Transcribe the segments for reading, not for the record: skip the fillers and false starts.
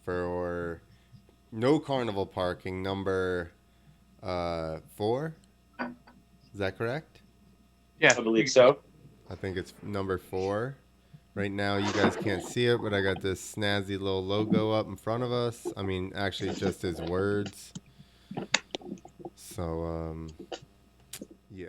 for no carnival parking, number 4. Is that correct? Yeah, I believe so. I think it's number 4. Right now, you guys can't see it, but I got this snazzy little logo up in front of us. I mean, actually, just his words. So, yeah.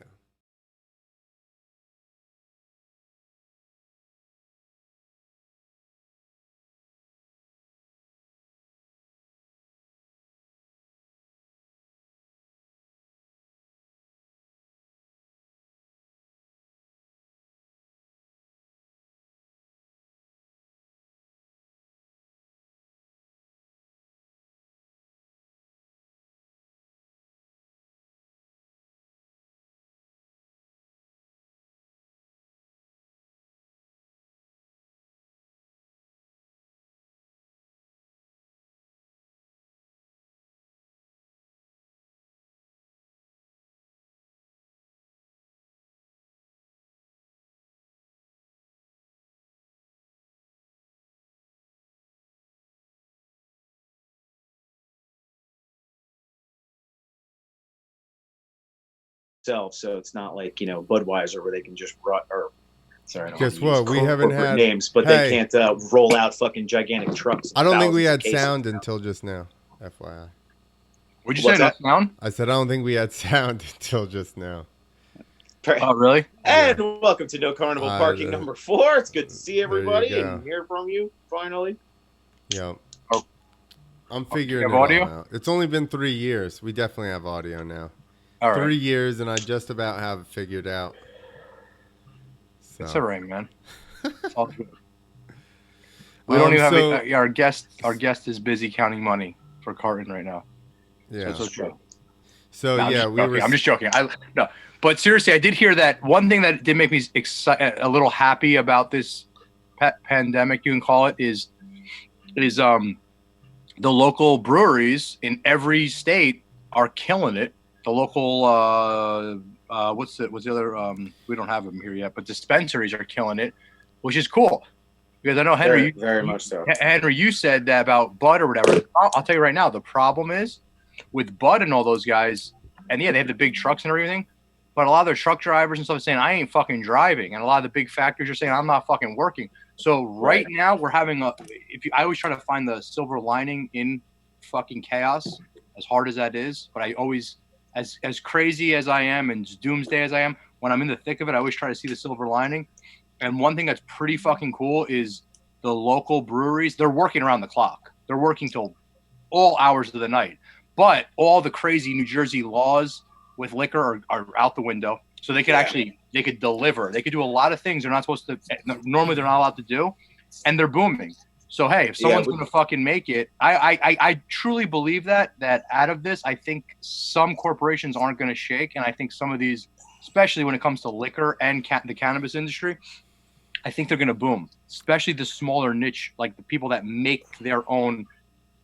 So it's not like Budweiser where they can just run or. Sorry, I don't Guess want to what? use We haven't corporate had names, but Hey. they can't roll out fucking gigantic trucks. I don't think we had thousands of cases. sound until just now, FYI. What'd you What's say? No that? sound? I said I don't think we had sound until just now. Oh, really? And welcome to No Carnival Parking number 4. It's good to see everybody There you go. and hear from you finally. Yep. Oh. I'm figuring have it all audio? out. It's only been 3 years. We definitely have audio now. All right. 3 years, and I just about have it figured out. So. It's all right, man. It's all good. We don't even have our guest. Our guest is busy counting money for Carton right now. Yeah. So it's okay. So No, yeah, I'm just joking. No, but seriously, I did hear that. One thing that did make me a little happy about this pandemic, you can call it, is the local breweries in every state are killing it. The local what's the other we don't have them here yet, but dispensaries are killing it, which is cool. Because I know Henry, very much so. Henry, you said that about Bud or whatever. I'll tell you right now, the problem is with Bud and all those guys, and yeah, they have the big trucks and everything, but a lot of their truck drivers and stuff are saying, I ain't fucking driving. And a lot of the big factories are saying, I'm not fucking working. So right now we're having I always try to find the silver lining in fucking chaos, as hard as that is. But I always, as crazy as I am and doomsday as I am, when I'm in the thick of it, I always try to see the silver lining. And one thing that's pretty fucking cool is the local breweries. They're working around the clock. They're working till all hours of the night. But all the crazy New Jersey laws with liquor are out the window. So they could they could deliver. They could do a lot of things they're not supposed to. Normally they're not allowed to do, and they're booming. So hey, if someone's going to fucking make it, I truly believe that out of this, I think some corporations aren't going to shake, and I think some of these, especially when it comes to liquor and the cannabis industry, I think they're going to boom, especially the smaller niche, like the people that make their own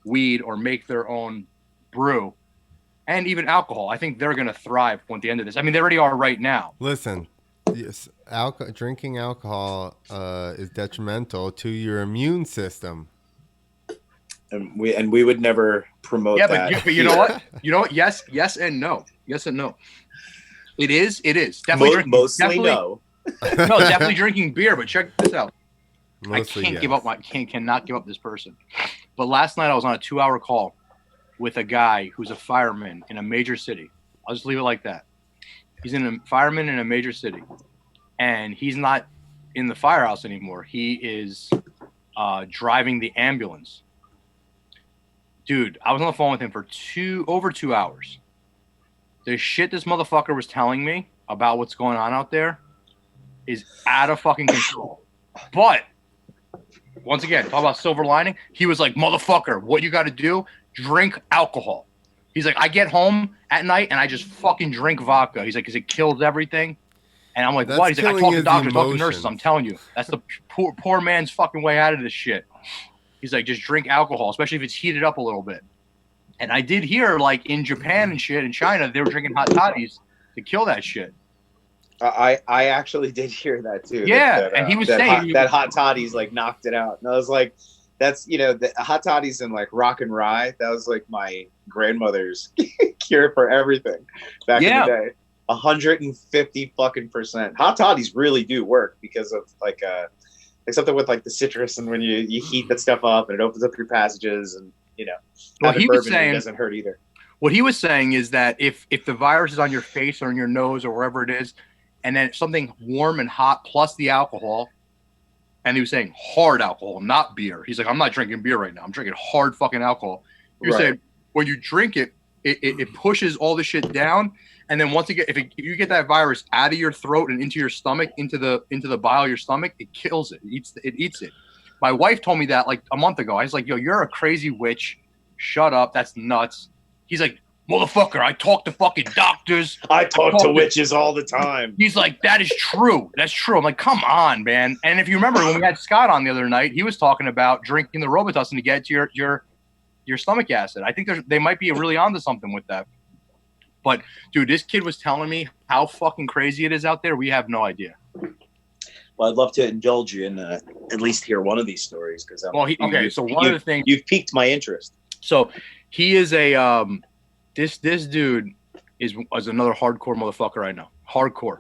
weed or make their own brew and even alcohol. I think they're going to thrive at the end of this. I mean, they already are right now. Listen, yes, drinking alcohol is detrimental to your immune system. And we would never promote that. Yeah, but you know what? You know what? Yes and no. Yes and no. It is. Definitely mostly no. No, definitely drinking beer. But check this out. Mostly, I can't cannot give up this person. But last night I was on a 2-hour call with a guy who's a fireman in a major city. I'll just leave it like that. He's a fireman in a major city, and he's not in the firehouse anymore. He is driving the ambulance. Dude, I was on the phone with him for over 2 hours. The shit this motherfucker was telling me about what's going on out there is out of fucking control. But once again, talk about silver lining. He was like, motherfucker, what you got to do, drink alcohol. He's like, I get home at night and I just fucking drink vodka. He's like, because it kills everything. And I'm like, what? He's like, I talk to doctors, talk to nurses. I'm telling you, that's the poor man's fucking way out of this shit. He's like, just drink alcohol, especially if it's heated up a little bit. And I did hear, like, in Japan and shit, in China, they were drinking hot toddies to kill that shit. I actually did hear that too. Yeah, and he was saying that hot toddies like knocked it out, and I was like, that's the hot toddies and like rock and rye. That was like my grandmother's cure for everything back in the day. 150 fucking %. Hot toddies really do work because of like something with like the citrus, and when you heat that stuff up and it opens up your passages, and well, he was saying doesn't hurt either. What he was saying is that if the virus is on your face or in your nose or wherever it is, and then something warm and hot plus the alcohol, and he was saying hard alcohol, not beer. He's like, I'm not drinking beer right now. I'm drinking hard fucking alcohol. He was saying when you drink it, it pushes all the shit down, and then once if you get that virus out of your throat and into your stomach, into the bile of your stomach, it kills it. It eats it. My wife told me that like a month ago. I was like, yo, you're a crazy witch. Shut up. That's nuts. He's like, motherfucker, I talk to fucking doctors. I talk to witches all the time. He's like, that is true. That's true. I'm like, come on, man. And if you remember when we had Scott on the other night, he was talking about drinking the Robitussin to get to your stomach acid. I think they might be really onto something with that. But, dude, this kid was telling me how fucking crazy it is out there. We have no idea. Well, I'd love to indulge you in at least hear one of these stories. So one of the things... You've piqued my interest. So he is a this dude is another hardcore motherfucker I know. Hardcore.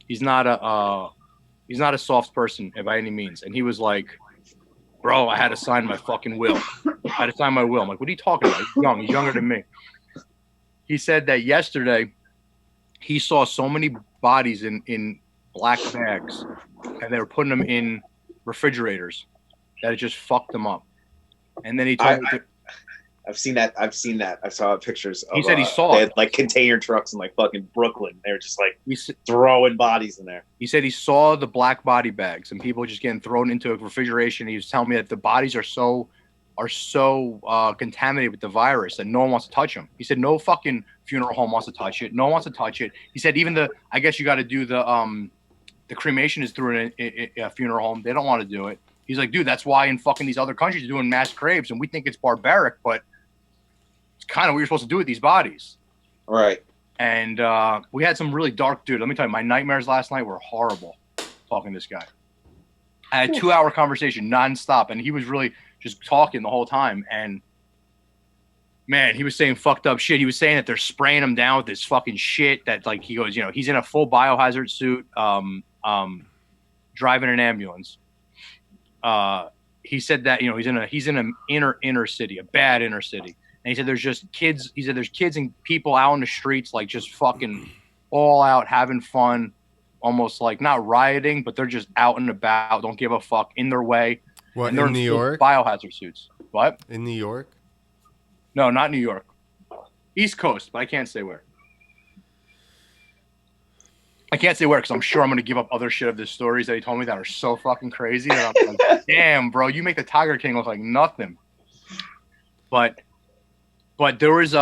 He's not a soft person by any means. And he was like, bro, I had to sign my fucking will. I had to sign my will. I'm like, what are you talking about? He's young. He's younger than me. He said that yesterday he saw so many bodies in black bags, and they were putting them in refrigerators that it just fucked them up. And then he told me I've seen that. I saw pictures of, he said he saw they had like container trucks in like fucking Brooklyn. They were just like throwing bodies in there. He said he saw the black body bags and people just getting thrown into a refrigeration. He was telling me that the bodies are so contaminated with the virus that no one wants to touch them. He said no fucking funeral home wants to touch it. No one wants to touch it. He said even I guess you got to do the cremation is through a funeral home. They don't want to do it. He's like, dude, that's why in fucking these other countries are doing mass graves, and we think it's barbaric, but it's kind of what you're supposed to do with these bodies. Right. And we had some really dark, dude. Let me tell you, my nightmares last night were horrible talking to this guy. I had a 2-hour conversation nonstop, and he was really just talking the whole time. And man, he was saying fucked up shit. He was saying that they're spraying him down with this fucking shit that, like, he goes, he's in a full biohazard suit, driving an ambulance. He said that, he's in an inner city, a bad inner city. And he said there's just kids. He said there's kids and people out in the streets, like just fucking all out having fun, almost like not rioting, but they're just out and about, don't give a fuck, in their way. What, and they're in New York? Biohazard suits. What? In New York? No, not New York. East Coast, but I can't say where. I can't say where because I'm sure I'm going to give up other shit of the stories that he told me that are so fucking crazy. And I'm like, damn, bro, you make the Tiger King look like nothing. But there was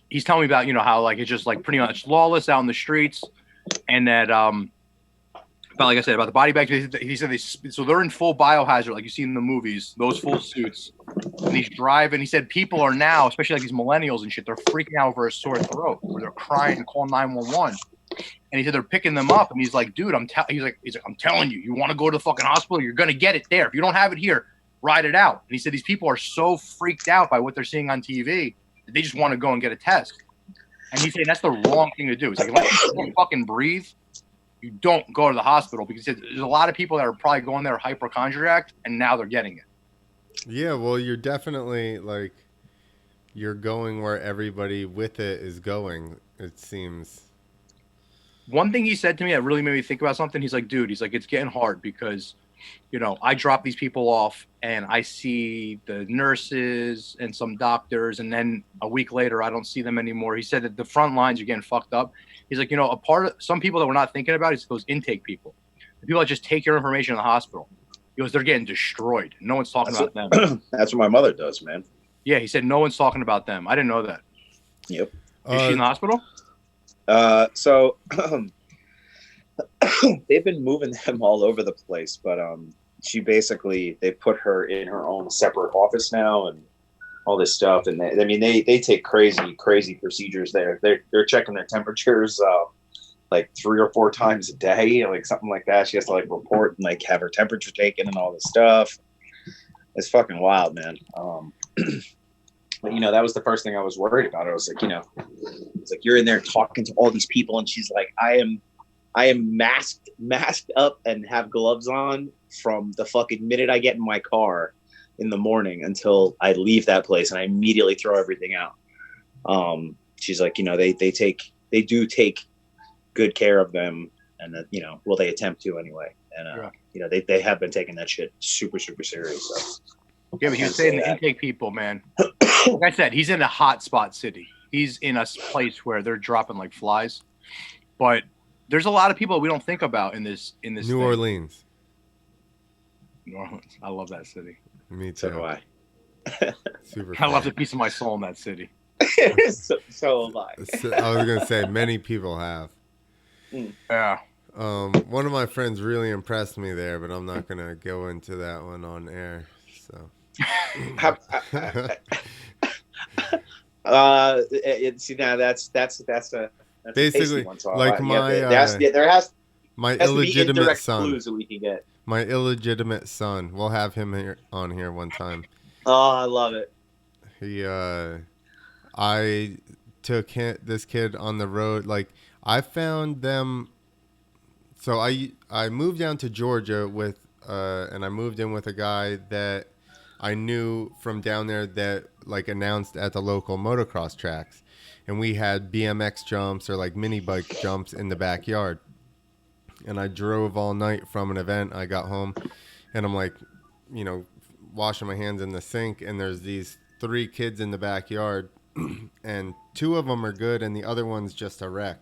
he's telling me about how like it's just like pretty much lawless out in the streets, and that but like I said about the body bags, he said so they're in full biohazard like you see in the movies, those full suits, and he's driving. He said people are now, especially like these millennials and shit, they're freaking out over a sore throat, where they're crying and calling 911. And he said they're picking them up, and he's like, dude, I'm telling you, you want to go to the fucking hospital, you're gonna get it there. If you don't have it here, ride it out. And he said these people are so freaked out by what they're seeing on TV that they just want to go and get a test. And he's saying that's the wrong thing to do. He's like, unless you don't fucking breathe, you don't go to the hospital, because there's a lot of people that are probably going there hypochondriac, and now they're getting it. Yeah, well, you're definitely like you're going where everybody with it is going, it seems. One thing he said to me that really made me think about something, he's like, dude, it's getting hard because, I drop these people off and I see the nurses and some doctors, and then a week later, I don't see them anymore. He said that the front lines are getting fucked up. He's like, a part of some people that we're not thinking about is those intake people. The people that just take your information in the hospital. He goes, they're getting destroyed. No one's talking about them. That's what my mother does, man. Yeah, he said no one's talking about them. I didn't know that. Yep. Is she in the hospital? So they've been moving them all over the place, but they put her in her own separate office now and all this stuff. And they take crazy procedures there. They're checking their temperatures like 3 or 4 times a day, like something like that. She has to like report and like have her temperature taken and all this stuff. It's fucking wild, man. But that was the first thing I was worried about. I was like, it's like you're in there talking to all these people, and she's like, I am masked up and have gloves on from the fucking minute I get in my car in the morning until I leave that place, and I immediately throw everything out. She's like, they do take good care of them, and well, they attempt to anyway. And they have been taking that shit super, super serious. So. Yeah, but he was saying the intake people, man. Like I said, he's in a hot spot city. He's in a place where they're dropping like flies. But there's a lot of people we don't think about in this. New Orleans. New Orleans. I love that city. Me too. So do I. Super. I love the piece of my soul in that city. so am I. I was gonna say many people have. Yeah. One of my friends really impressed me there, but I'm not gonna go into that one on air. So. See, now that's basically one, so like my my illegitimate son. Clues that we can get. My illegitimate son. We'll have him on here one time. Oh, I love it. I took this kid on the road. Like I found them. So I moved down to Georgia and I moved in with a guy that I knew from down there that like announced at the local motocross tracks, and we had BMX jumps or like mini bike jumps in the backyard. And I drove all night from an event. I got home, and I'm like, washing my hands in the sink, and there's these 3 kids in the backyard, and 2 of them are good, and the other one's just a wreck.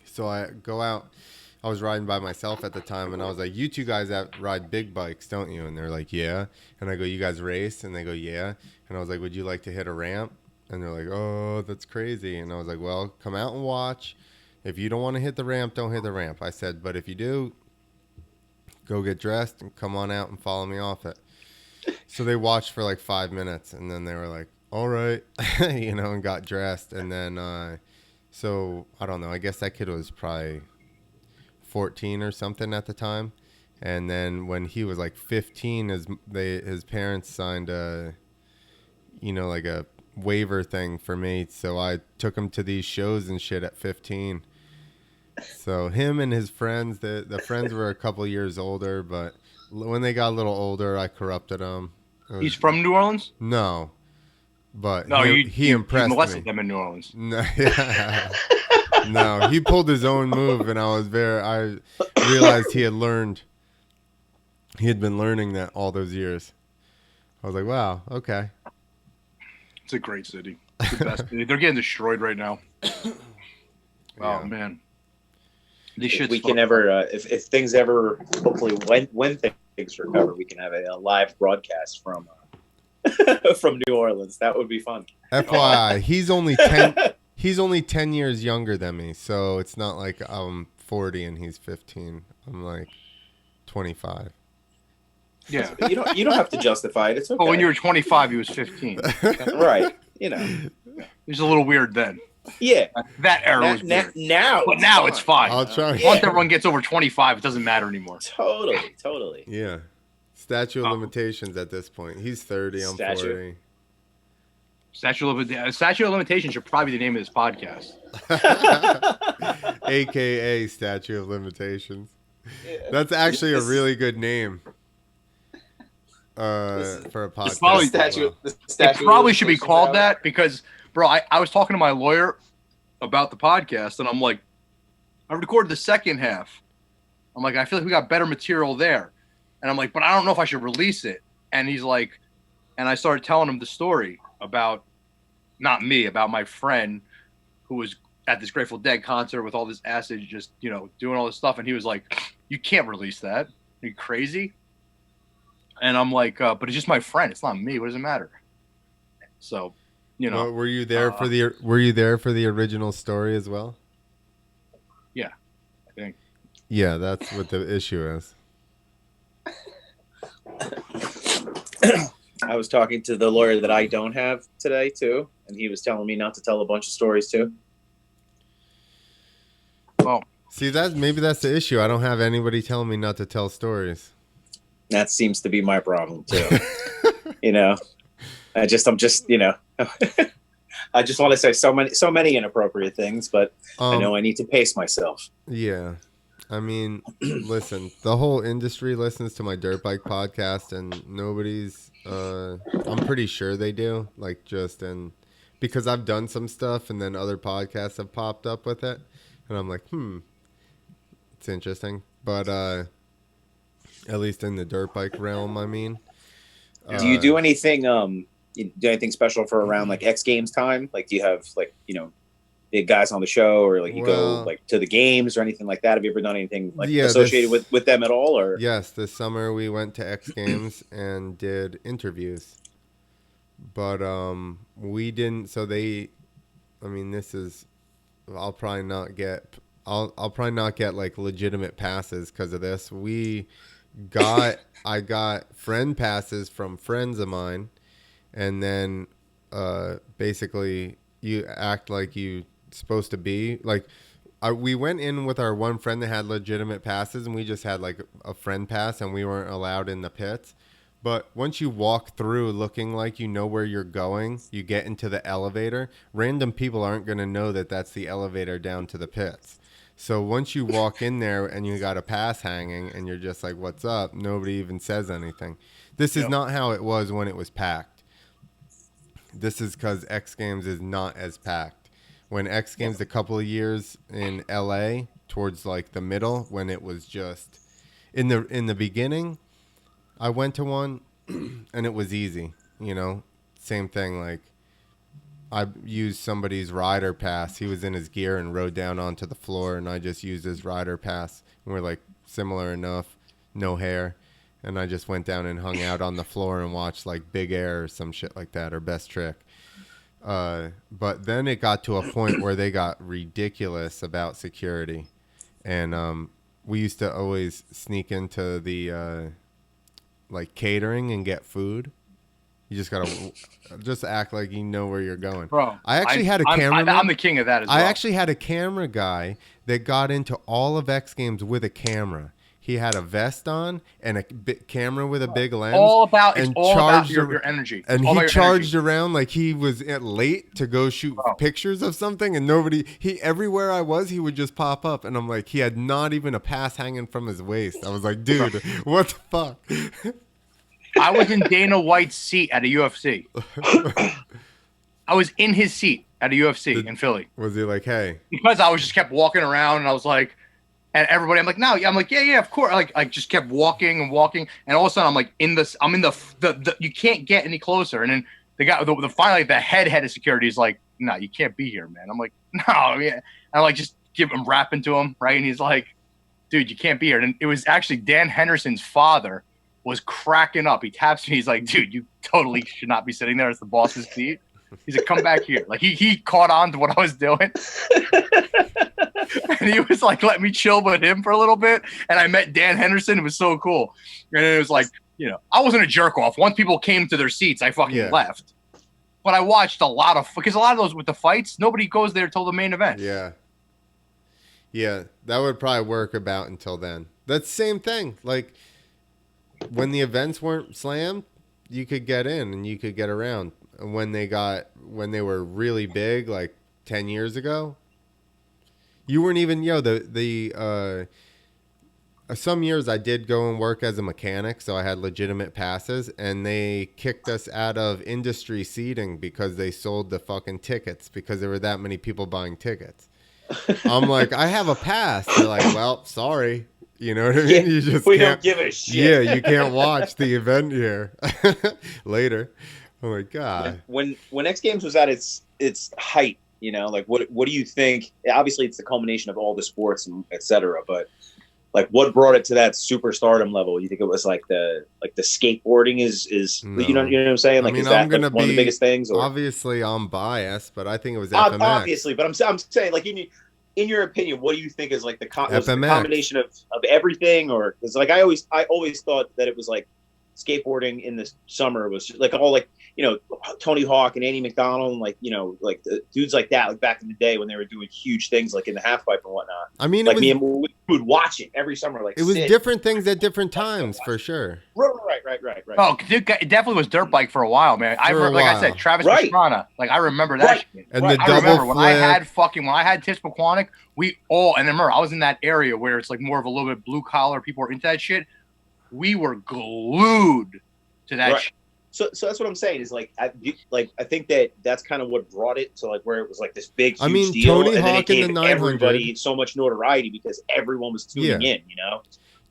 So I go out. I was riding by myself at the time, and I was like, you 2 guys ride big bikes, don't you? And they're like, yeah. And I go, you guys race? And they go, yeah. And I was like, would you like to hit a ramp? And they're like, oh, that's crazy. And I was like, well, come out and watch. If you don't want to hit the ramp, don't hit the ramp. I said, but if you do, go get dressed and come on out and follow me off it. So they watched for like 5 minutes, and then they were like, all right, and got dressed. And then, so I don't know, I guess that kid was probably 14 or something at the time. And then when he was like 15, his parents signed a like a waiver thing for me, so I took him to these shows and shit at 15. So him and his friends, the friends were a couple years older, but when they got a little older, I corrupted them. He's from New Orleans? No, but no, he impressed me. You molested them in New Orleans. No, yeah. No, he pulled his own move, and I realized he had been learning that all those years. I was like, wow, okay. It's a great city. It's the best city. They're getting destroyed right now. Yeah. Oh man. If we can ever, if things ever, hopefully when things recover, we can have a live broadcast from from New Orleans. That would be fun. FYI, he's only 10. He's only 10 years younger than me, so it's not like I'm 40 and he's 15. I'm like 25. Yeah, you don't have to justify it. It's okay. But when you were 25, he was 15. Right. It was a little weird then. Yeah, that era was weird. Now it's fine. I'll try. Once everyone gets over 25, it doesn't matter anymore. Totally. Yeah. Statute of limitations at this point. He's 30. I'm 40. Statute of limitations should probably be the name of this podcast. AKA Statute of Limitations. That's actually a really good name for a podcast. It probably should be called that because, bro, I was talking to my lawyer about the podcast, and I'm like, I recorded the second half. I'm like, I feel like we got better material there. And I'm like, but I don't know if I should release it. And he's like, and I started telling him the story about, not me, about my friend who was at this Grateful Dead concert with all this acid, just, doing all this stuff. And he was like, you can't release that. Are you crazy? And I'm like, but it's just my friend. It's not me. What does it matter? So, Well, were you there for the original story as well? Yeah, I think. Yeah, that's what the issue is. I was talking to the lawyer that I don't have today too, and he was telling me not to tell a bunch of stories too. Well, see, maybe that's the issue. I don't have anybody telling me not to tell stories. That seems to be my problem too. You know, I'm just, you know, I just want to say so many inappropriate things, but I know I need to pace myself. Yeah. I mean, listen, the whole industry listens to my dirt bike podcast, and nobody's, I'm pretty sure they do, like, because I've done some stuff and then other podcasts have popped up with it, and I'm like, it's interesting. But, at least in the dirt bike realm, I mean. Do you do anything, special for around like X Games time? Like, do you have, like, you know, big guys on the show, or like you go like to the games or anything like that? Have you ever done anything like associated with them at all? Or yes, this summer we went to X Games and did interviews, but we didn't. So this is, I'll probably not get like legitimate passes because of this. I got friend passes from friends of mine, and then basically you act like you supposed to be like, we went in with our one friend that had legitimate passes, and we just had like a friend pass, and we weren't allowed in the pits. But once you walk through looking like you know where you're going, you get into the elevator, random people aren't going to know that that's the elevator down to the pits. So once you walk in there and you got a pass hanging and you're just like, what's up? Nobody even says anything. This is not how it was when it was packed. This is because X Games is not as packed. When X Games a couple of years in LA towards like the middle, when it was just in the beginning, I went to one and it was easy, you know, same thing. Like I used somebody's rider pass. He was in his gear and rode down onto the floor, and I just used his rider pass. And we're like similar enough, no hair. And I just went down and hung out on the floor and watched like Big Air or some shit like that, or Best Trick. But then it got to a point where they got ridiculous about security. And we used to always sneak into the like catering and get food. You just gotta just act like you know where you're going. Bro, I actually had a cameraman. I'm the king of that as well. I actually had a camera guy that got into all of X Games with a camera. He had a vest on and a camera with a big lens. It's all about your energy. And he charged around like he was late to go shoot pictures of something, and everywhere I was, he would just pop up, and I'm like, he had not even a pass hanging from his waist. I was like, dude, what the fuck? I was in Dana White's seat at a UFC. I was in his seat at a UFC in Philly. Was he like, hey? Because I was just kept walking around, and I was like, and everybody, I'm like, no, I'm like, yeah, of course. I just kept walking, and all of a sudden, I'm like, I'm in the you can't get any closer. And then the guy, finally, the head of security is like, no, you can't be here, man. I'm like, no, yeah. And I like just rapping to him, right? And he's like, dude, you can't be here. And it was actually Dan Henderson's father was cracking up. He taps me. He's like, dude, you totally should not be sitting there. It's the boss's seat. He's like, come back here. Like he caught on to what I was doing. And he was like, let me chill with him for a little bit. And I met Dan Henderson. It was so cool. And it was like, you know, I wasn't a jerk off. Once people came to their seats, I fucking left. But I watched because a lot of those with the fights, nobody goes there till the main event. Yeah. Yeah. That would probably work about until then. That's the same thing. Like, when the events weren't slammed, you could get in and you could get around. When they were really big, like 10 years ago, you weren't even, some years I did go and work as a mechanic, so I had legitimate passes, and they kicked us out of industry seating because they sold the fucking tickets because there were that many people buying tickets. I'm like, I have a pass. They're like, well, sorry. You know what I mean? Yeah, you just don't give a shit. Yeah, you can't watch the event here later. Oh my god! When X Games was at its height, you know, like what do you think? Obviously, it's the culmination of all the sports and etc. But like, what brought it to that superstardom level? You think it was like the skateboarding is No. you know what I'm saying? Like, I mean, is that I'm gonna like one of the biggest things? Or? Obviously, I'm biased, but I think it was FMX. Obviously, but I'm saying, like, in your opinion, what do you think is like the combination of everything? Or because like I always thought that it was like skateboarding in the summer was like all like, you know, Tony Hawk and Andy McDonald, and like, you know, like the dudes like that, like back in the day when they were doing huge things like in the half pipe and whatnot. I mean, like it would watch it every summer. Like it was sit. different things at different times for sure. Right. Oh, dude, it definitely was dirt bike for a while, man. I remember, like I said, Travis Pastrana. Like I remember that shit. And the I double remember flip. when I had Tips McQuanic, and then remember I was in that area where it's like more of a little bit blue collar. People were into that shit. We were glued to that shit. So that's what I'm saying is like I think that's kind of what brought it to like where it was like this big huge deal, Tony and then Hawk it gave in the 900. everybody so much notoriety because everyone was tuning in, you know.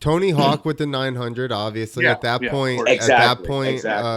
Tony Hawk with the 900, obviously at that point. Exactly.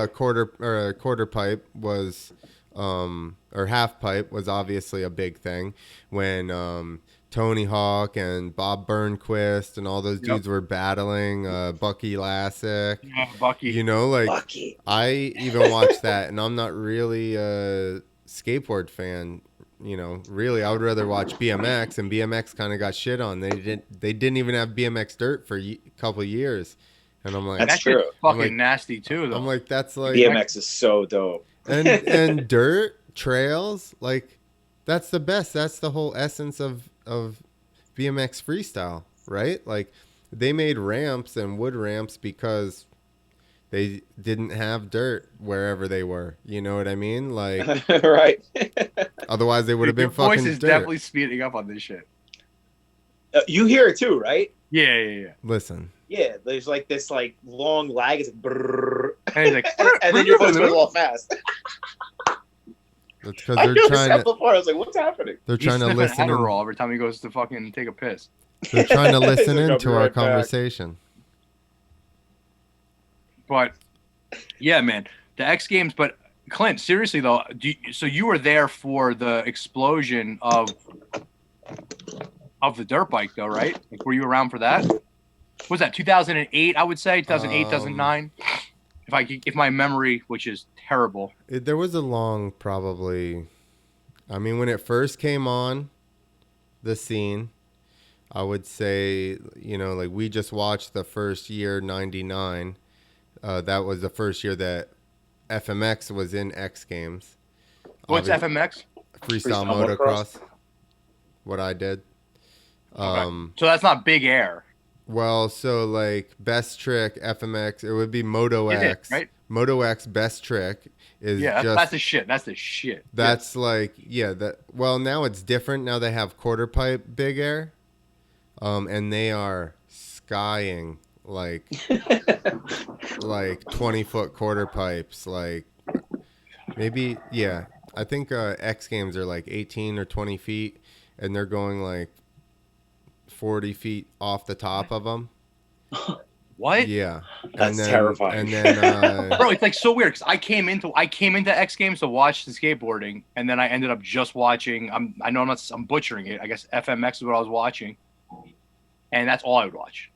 Quarter pipe was, or half pipe was obviously a big thing when Tony Hawk and Bob Burnquist and all those dudes were battling. Bucky Lasek, Bucky. You know, like Bucky. I even watched that, and I'm not really a skateboard fan. You know, really, I would rather watch BMX, and BMX kind of got shit on. They didn't even have BMX dirt for a couple years, and I'm like, that's true. Fucking nasty too, though. I'm like, that's like BMX is so dope. and dirt trails, like that's the best. That's the whole essence of BMX freestyle, right? Like they made ramps and wood ramps because they didn't have dirt wherever they were. You know what I mean? Like, right. Otherwise, they would have been Your voice fucking is dirt. definitely speeding up on this shit. You hear it too, right? Yeah. Listen. Yeah, there's like this like long lag. It's like, brrr, And, like, and then your voice goes all fast. That's because I they're noticed trying that to. before. I was like, "What's happening?" They're trying to listen. Adderall every time he goes to fucking take a piss. They're trying to listen He's like, into "I'll be our right back." conversation. But yeah, man, the X Games. But Clint, seriously though, so you were there for the explosion of the dirt bike, though, right? Like, were you around for that? Was that 2008? I would say 2008, 2009. If my memory, which is terrible. There was a long, probably. I mean, when it first came on the scene, I would say, you know, like we just watched the first year, 99. That was the first year that FMX was in X Games. What's FMX? Freestyle motocross. What I did. Okay. So that's not Big Air. Well, so like best trick FMX, it would be Moto X, right? Moto X best trick is that's the shit. That's the shit. That's like well, now it's different. Now they have quarter pipe Big Air, and they are skying like 20-foot quarter pipes, like maybe I think X Games are like 18 or 20 feet, and they're going like 40 feet off the top of them. What? Yeah, that's terrifying. And then, bro, it's like so weird because I came into X Games to watch the skateboarding, and then I ended up just watching. I'm butchering it. I guess FMX is what I was watching, and that's all I would watch.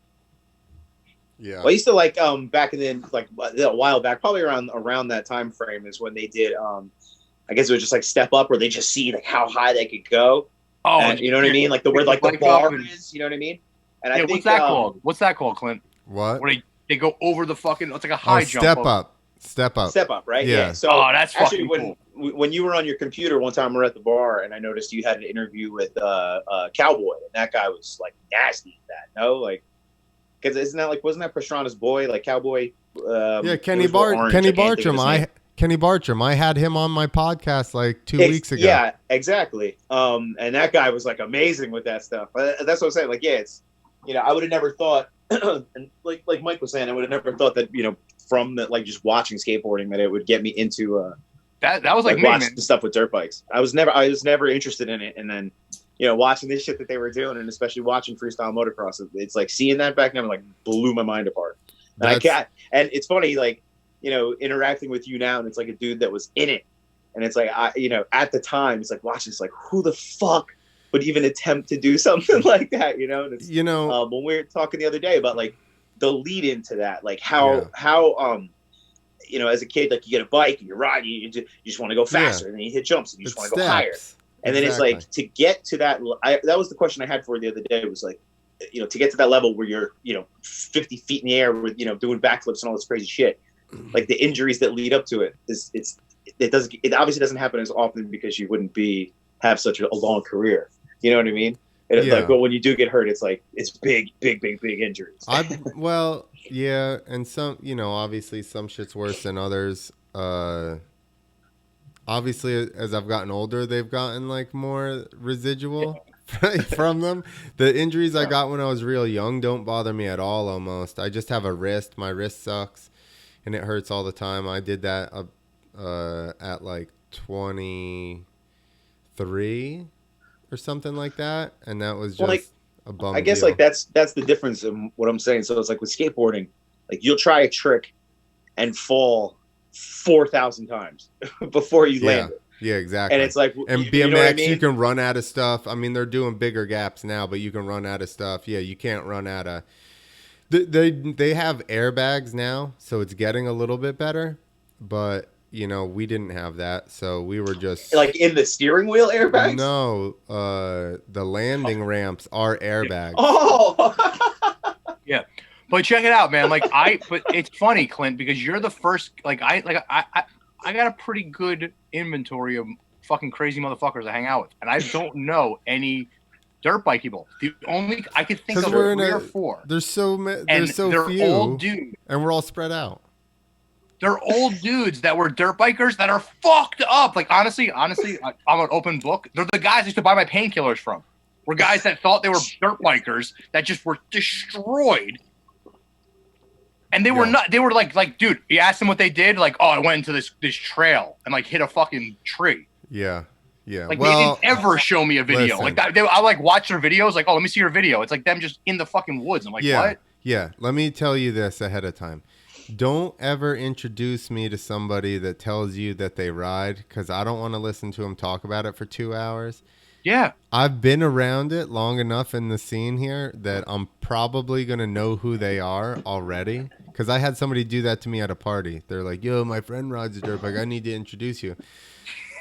Yeah. Well, I used to like back in the like a while back, probably around that time frame is when they did. I guess it was just like Step Up, where they just see like how high they could go. Oh, and, you know what I mean? Like where like the bar is, you know what I mean? And I think what's that called? What's that called, Clint? What? Where they go over the fucking, it's like a high jump. Step up, right? Yeah. So that's actually fucking cool. When you were on your computer one time, we were at the bar, and I noticed you had an interview with Cowboy, and that guy was like nasty at that. No, like because wasn't that Pastrana's boy, like Cowboy? Kenny Bartram. Kenny Bartram. I had him on my podcast like 2 weeks ago. Yeah, exactly. And that guy was like amazing with that stuff. That's what I'm saying. Like, it's, I would have never thought, and like Mike was saying, I would have never thought that, from the, like just watching skateboarding, that it would get me into that was like watching the stuff with dirt bikes. I was never interested in it, and then watching this shit that they were doing, and especially watching freestyle motocross, it's like seeing that back then like blew my mind apart. And and it's funny, like. Interacting with you now, and it's like a dude that was in it, and it's like at the time, it's like watching, it's like who the fuck would even attempt to do something like that, And it's, when we were talking the other day about like the lead into that, like how as a kid, like you get a bike and you're riding, you just want to go faster, and then you hit jumps and you just want to go higher, and then it's like to get to that. That was the question I had for you the other day. It was like, to get to that level where you're 50 feet in the air with doing backflips and all this crazy shit. Like the injuries that lead up to it it obviously doesn't happen as often because you wouldn't have such a long career. You know what I mean? Like, but when you do get hurt, it's like it's big injuries. Well, yeah, and some, obviously some shit's worse than others. Obviously, as I've gotten older, they've gotten like more residual from them. The injuries I got when I was real young don't bother me at all. Almost, I just have a wrist. My wrist sucks, and it hurts all the time. I did that at like 23 or something like that, and that was just a bum. I guess deal. like that's the difference in what I'm saying. So it's like with skateboarding, like you'll try a trick and fall 4,000 times before you land it. Yeah, exactly. And it's like, and BMX, you know what I mean? You can run out of stuff. I mean, they're doing bigger gaps now, but you can run out of stuff. Yeah, you can't run out of. They have airbags now, so it's getting a little bit better, but we didn't have that, so we were just like in the steering wheel airbags. No, the landing ramps are airbags. Oh, yeah. But check it out, man. But it's funny, Clint, because you're the first. I got a pretty good inventory of fucking crazy motherfuckers I hang out with, and I don't know any dirt bike people. The only I could think of 3 or 4. There's so they're few, old dudes, and we're all spread out. They're old dudes that were dirt bikers that are fucked up. Like honestly, I'm an open book. They're the guys I used to buy my painkillers from. Were guys that thought they were dirt bikers that just were destroyed. And they were not. They were like, dude. You asked them what they did. Like, oh, I went into this trail and like hit a fucking tree. Yeah. Like they didn't ever show me a video. Listen. Like I like watch their videos. Like, oh, let me see your video. It's like them just in the fucking woods. I'm like, what? Yeah. Let me tell you this ahead of time. Don't ever introduce me to somebody that tells you that they ride, because I don't want to listen to them talk about it for 2 hours. Yeah. I've been around it long enough in the scene here that I'm probably going to know who they are already. Because I had somebody do that to me at a party. They're like, yo, my friend rides a dirt bike. I need to introduce you.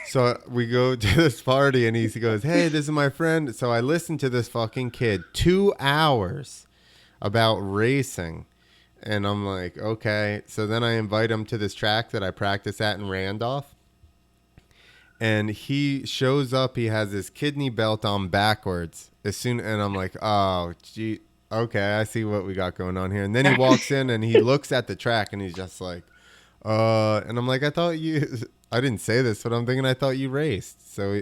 So we go to this party and he goes, hey, this is my friend. So I listened to this fucking kid 2 hours about racing. And I'm like, okay. So then I invite him to this track that I practice at in Randolph. And he shows up. He has his kidney belt on backwards. And I'm like, oh, gee, okay, I see what we got going on here. And then he walks in and he looks at the track and he's just like, and I'm like, I didn't say this, but I'm thinking I thought you raced. So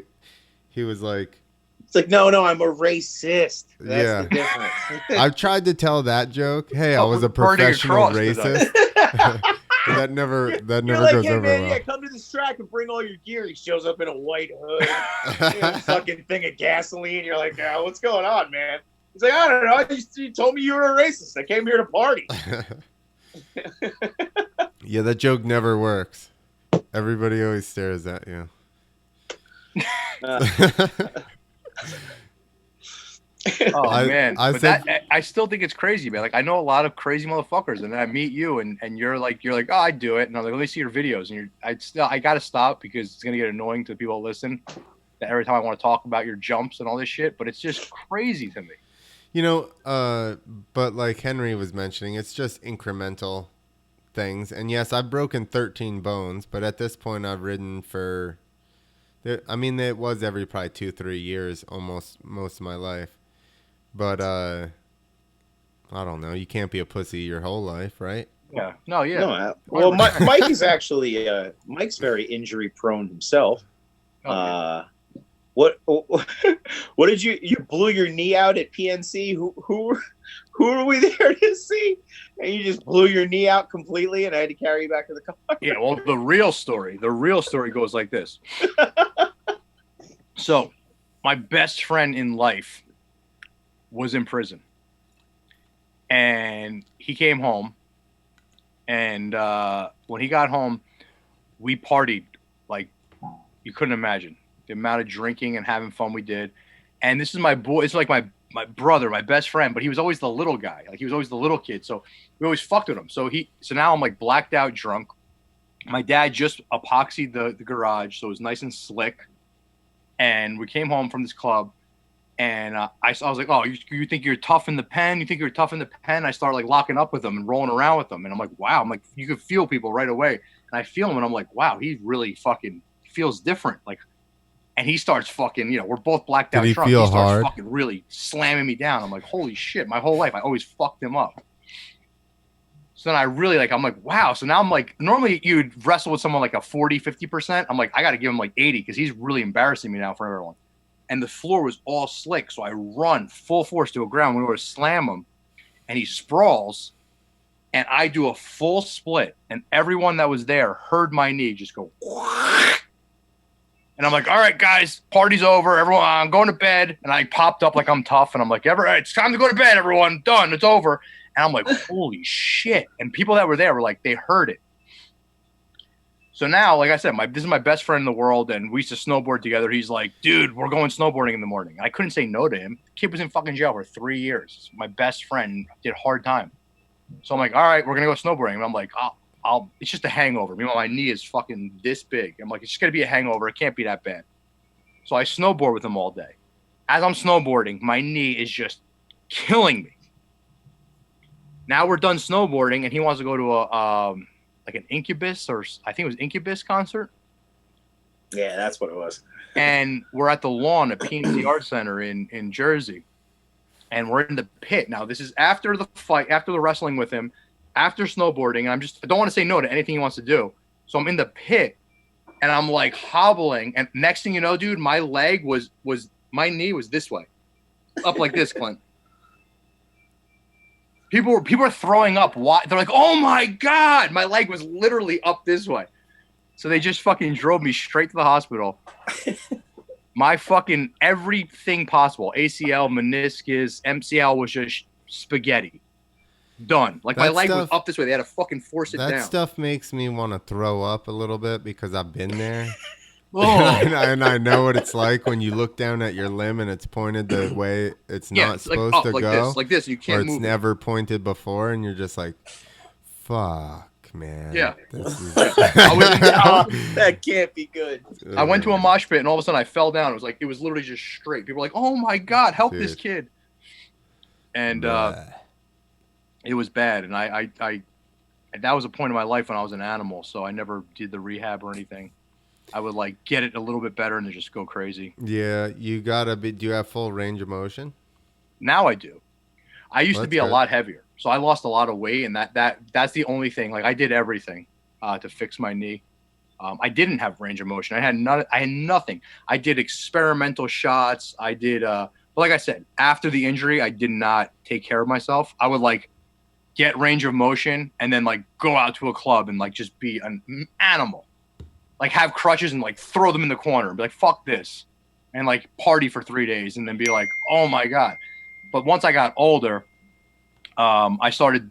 he was like, it's like, no, I'm a racist. That's the difference. I've tried to tell that joke. Hey, I was a professional racist. that never You're goes like, hey, over man, well. yeah, come to this track and bring all your gear. He shows up in a white hood, a fucking thing of gasoline. You're like, what's going on, man? He's like, I don't know. You told me you were a racist. I came here to party. Yeah, that joke never works. Everybody always stares at you. Man, I still think it's crazy, man. Like I know a lot of crazy motherfuckers, and then I meet you, and you're like, oh, I do it, and I'm like, let me see your videos, and I gotta stop because it's gonna get annoying to people that listen. That every time I want to talk about your jumps and all this shit, but it's just crazy to me. But like Henry was mentioning, it's just incremental things, and yes, I've broken 13 bones, but at this point, I've ridden for. I mean, it was every probably 2-3 years, almost most of my life. But I don't know. You can't be a pussy your whole life, right? Yeah. No. Yeah. No, well, Mike is actually Mike's very injury prone himself. Okay. What did you blew your knee out at PNC? Who were we there to see? And you just blew your knee out completely, and I had to carry you back to the car. Yeah. Well, the real story goes like this. So, my best friend in life was in prison, and he came home, and when he got home, we partied like you couldn't imagine the amount of drinking and having fun we did. And this is my boy. It's like my brother, my best friend, but he was always the little guy. Like he was always the little kid. So we always fucked with him. So now I'm like blacked out drunk. My dad just epoxied the garage, so it was nice and slick. And we came home from this club, and I was like, oh, you think you're tough in the pen? You think you're tough in the pen? I start like locking up with him and rolling around with him. And I'm like, wow. I'm like, you can feel people right away. And I feel him, and I'm like, wow, he really fucking feels different. Like And he starts fucking, we're both blacked out Did he drunk. feel He starts hard? fucking really slamming me down. I'm like, holy shit, my whole life I always fucked him up. So then I really I'm like, wow. So now I'm like, normally you'd wrestle with someone like a 40, 50%. I'm like, I got to give him like 80 because he's really embarrassing me now for everyone. And the floor was all slick. So I run full force to a ground. We were to slam him and he sprawls and I do a full split. And everyone that was there heard my knee just go. And I'm like, all right, guys, party's over. Everyone, I'm going to bed. And I popped up like I'm tough. And I'm like, all right, it's time to go to bed, everyone. Done. It's over. And I'm like, holy shit. And people that were there were like, they heard it. So now, like I said, this is my best friend in the world. And we used to snowboard together. He's like, dude, we're going snowboarding in the morning. I couldn't say no to him. The kid was in fucking jail for 3 years. My best friend did hard time. So I'm like, all right, we're going to go snowboarding. And I'm like, it's just a hangover. Meanwhile, my knee is fucking this big. I'm like, it's just going to be a hangover. It can't be that bad. So I snowboard with him all day. As I'm snowboarding, my knee is just killing me. Now we're done snowboarding, and he wants to go to an Incubus, or I think it was Incubus concert. Yeah, that's what it was. And we're at the lawn at PNC Art Center in Jersey. And we're in the pit. Now, this is after the fight, after the wrestling with him. After snowboarding, I don't want to say no to anything he wants to do. So I'm in the pit and I'm like hobbling. And next thing you know, dude, my leg my knee was this way, up like this, Clint. People were throwing up. Why? They're like, oh my God, my leg was literally up this way. So they just fucking drove me straight to the hospital. My fucking everything possible, ACL, meniscus, MCL was just spaghetti. Done. Like my leg was up this way. They had to fucking force it down. That stuff makes me want to throw up a little bit because I've been there. Oh. and I know what it's like when you look down at your limb and it's pointed the way it's not supposed to go. Like this. You can't move. Or it's never pointed before and you're just like, fuck, man. Yeah. This is... that can't be good. I went to a mosh pit and all of a sudden I fell down. It was literally just straight. People were like, oh my God, help this kid. And it was bad, and I that was a point in my life when I was an animal, so I never did the rehab or anything. I would get it a little bit better and then just go crazy. Yeah, you gotta be. Do you have full range of motion? Now I do. I used to be a lot heavier, so I lost a lot of weight, and that's the only thing. I did everything to fix my knee. I didn't have range of motion. I had nothing. I did experimental shots. I did, but like I said, after the injury, I did not take care of myself. I would get range of motion and then go out to a club and just be an animal, have crutches and throw them in the corner and be like, fuck this, and party for 3 days and then be like, oh my God. But once I got older, I started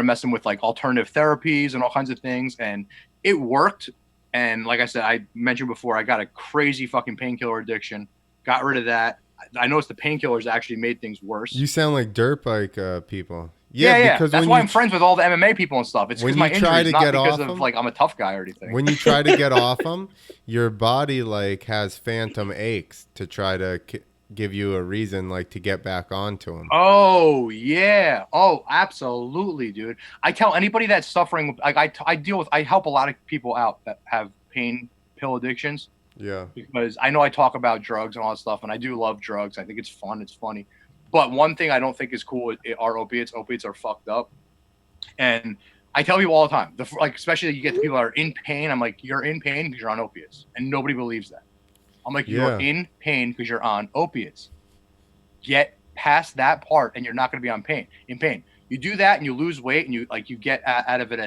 messing with alternative therapies and all kinds of things, and it worked. And like I said, I mentioned before, I got a crazy fucking painkiller addiction, got rid of that. I noticed the painkillers actually made things worse. You sound like dirt bike people. Yeah. Because that's why I'm friends with all the MMA people and stuff. It's because my injuries, not because of I'm a tough guy or anything. When you try to get off them, your body has phantom aches to try to give you a reason to get back onto them. Oh yeah. Oh, absolutely, dude. I tell anybody that's suffering, I help a lot of people out that have pain pill addictions. Yeah. Because I know I talk about drugs and all that stuff, and I do love drugs. I think it's fun. It's funny. But one thing I don't think is cool are opiates. Opiates are fucked up. And I tell people all the time, especially you get the people that are in pain. I'm like, you're in pain because you're on opiates. And nobody believes that. I'm like, you're in pain because you're on opiates. Get past that part and you're not going to be in pain. You do that and you lose weight and you get out of it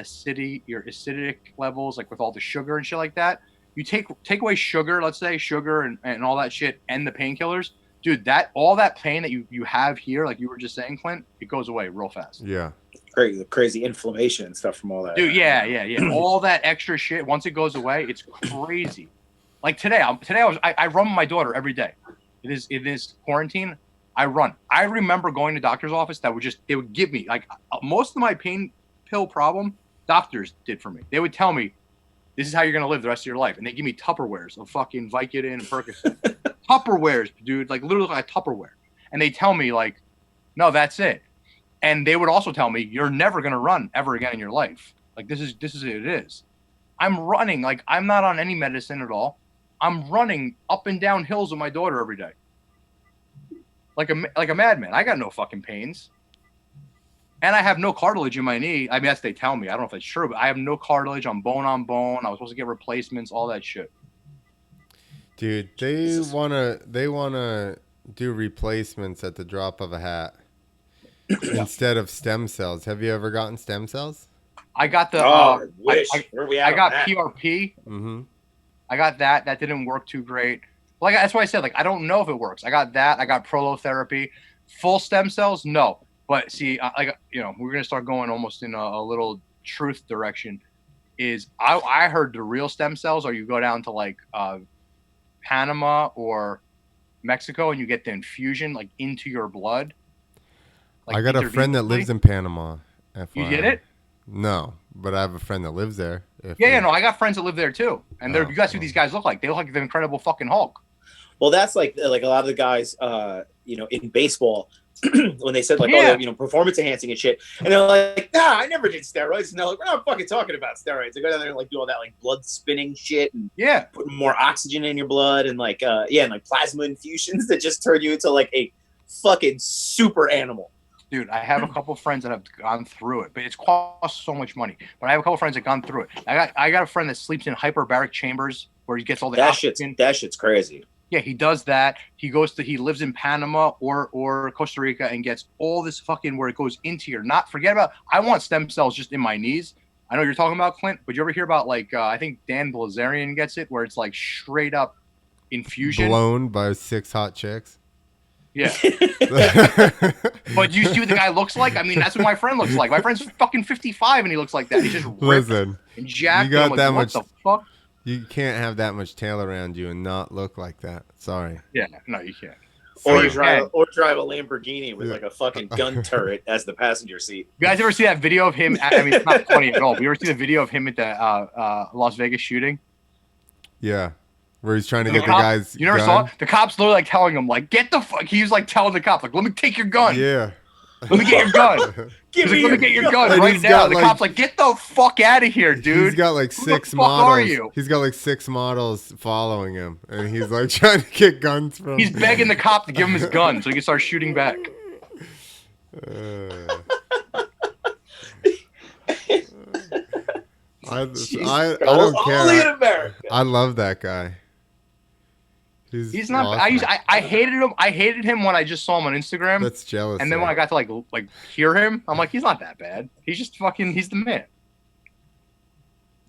your acidic levels, with all the sugar and shit like that. You take away sugar, let's say sugar and all that shit and the painkillers, dude, all that pain that you have here, like you were just saying, Clint, it goes away real fast. Yeah. Crazy inflammation and stuff from all that. Dude, yeah. All that extra shit, once it goes away, it's crazy. Today I run with my daughter every day. It is quarantine. I run. I remember going to doctor's office they would give me most of my pain pill problem doctors did for me. They would tell me, this is how you're going to live the rest of your life. And they give me Tupperwares of fucking Vicodin and Percocet. Tupperwares, dude, literally like a Tupperware. And they tell me no, that's it. And they would also tell me, you're never going to run ever again in your life. This is it is. I'm running. I'm not on any medicine at all. I'm running up and down hills with my daughter every day. Like a madman. I got no fucking pains. And I have no cartilage in my knee. I mean, that's they tell me. I don't know if that's true, but I have no cartilage. I'm bone on bone. I was supposed to get replacements, all that shit. Dude, they wanna do replacements at the drop of a hat instead of stem cells. Have you ever gotten stem cells? I got the I got PRP. Mm-hmm. I got that. That didn't work too great. Like that's why I said, like, I don't know if it works. I got that. I got prolotherapy. Full stem cells, no. But see, we're gonna start going almost in a little truth direction. I heard the real stem cells, or you go down to like Panama or Mexico and you get the infusion like into your blood. Like, I got a friend that lives in Panama. FYI. You get it? No, but I have a friend that lives there. No, I got friends that live there too. And you guys see what these guys look like. They look like the Incredible fucking Hulk. Well, that's like a lot of the guys, in baseball, when they said like, performance enhancing and shit, and they're like, nah, I never did steroids, and they're like, we're not fucking talking about steroids. They go down there and like do all that like blood spinning shit and putting more oxygen in your blood and like and like plasma infusions that just turn you into like a fucking super animal. Dude, I have a couple friends that have gone through it, but it's cost so much money. But I have a couple friends that have gone through it. I got a friend that sleeps in hyperbaric chambers where he gets all the oxygen. That shit's crazy. Yeah, he does that. He lives in Panama or Costa Rica and gets all this fucking where it goes into your forget about. I want stem cells just in my knees. I know you're talking about, Clint, but you ever hear about like I think Dan Bilzerian gets it where it's like straight up infusion blown by 6 hot chicks. Yeah. But you see what the guy looks like? I mean, that's what my friend looks like. My friend's fucking 55 and he looks like that. He's just ripped and jacked. You got that much. What the fuck? You can't have that much tail around you and not look like that. Sorry. Yeah, no, you can't. Or drive a Lamborghini with like a fucking gun turret as the passenger seat. You guys ever see that video of him? I mean, it's not funny at all. But you ever see the video of him at the Las Vegas shooting? Yeah. Where he's trying to get the guys. You never saw it? The cops literally like telling him, like, get the fuck. He was like telling the cops, like, let me take your gun. Yeah. Let me get your gun. Let me get your gun right now. The cop's like, get the fuck out of here, dude. He's got like 6 models. Are you? He's got like 6 models following him, and he's like trying to get guns from. He's begging the cop to give him his gun so he can start shooting back. I don't care. Only in America. I love that guy. He's not. Awesome. I hated him. I hated him when I just saw him on Instagram. That's jealous. And then when I got to like hear him, I'm like, he's not that bad. He's just fucking. He's the man.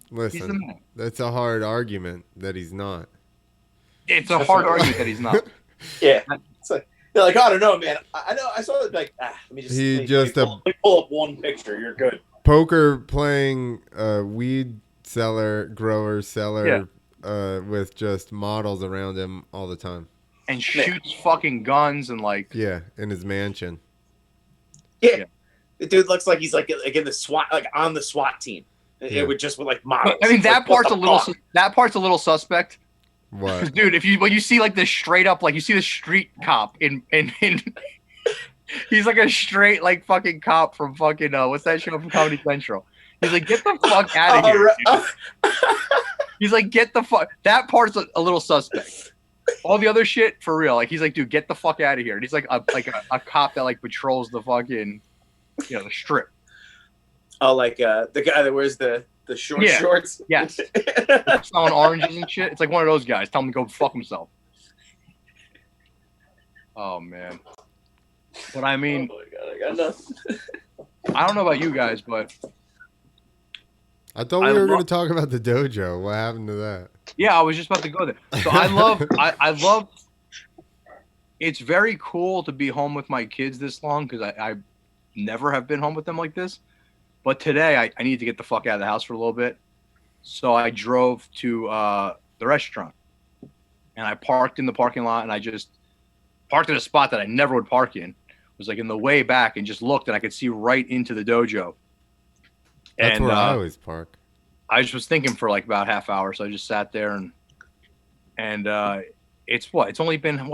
Listen, he's the man. That's a hard argument that he's not. It's a hard argument that he's not. Yeah. They're like, I don't know, man. I know. I saw it like. Let me just. Let me pull up one picture. You're good. Poker playing weed grower seller. Yeah. With just models around him all the time. And shoots fucking guns and like... Yeah, in his mansion. Yeah. The dude looks like he's like in the SWAT, like on the SWAT team. Yeah. It would just with like models. I mean, that part's a little suspect. What? Because, dude, when you see like the straight up, like you see the street cop in he's like a straight like fucking cop from fucking, what's that show from Comedy Central? He's like, get the fuck out of here, dude. He's like, get the fuck. That part's a little suspect. All the other shit, for real. Like, he's like, dude, get the fuck out of here. And he's like a cop that like patrols the fucking, the strip. Oh, like the guy that wears the short shorts. Yes. Selling oranges and shit. It's like one of those guys. Tell him to go fuck himself. Oh man. But I mean, oh my God, I got nothing. I don't know about you guys, but. I thought we were going to talk about the dojo. What happened to that? Yeah, I was just about to go there. So I love. It's very cool to be home with my kids this long because I never have been home with them like this. But today I need to get the fuck out of the house for a little bit. So I drove to the restaurant and I parked in the parking lot and I just parked in a spot that I never would park in. It was like in the way back and just looked and I could see right into the dojo. That's where I always park. I just was thinking for like about half hour, so I just sat there and it's only been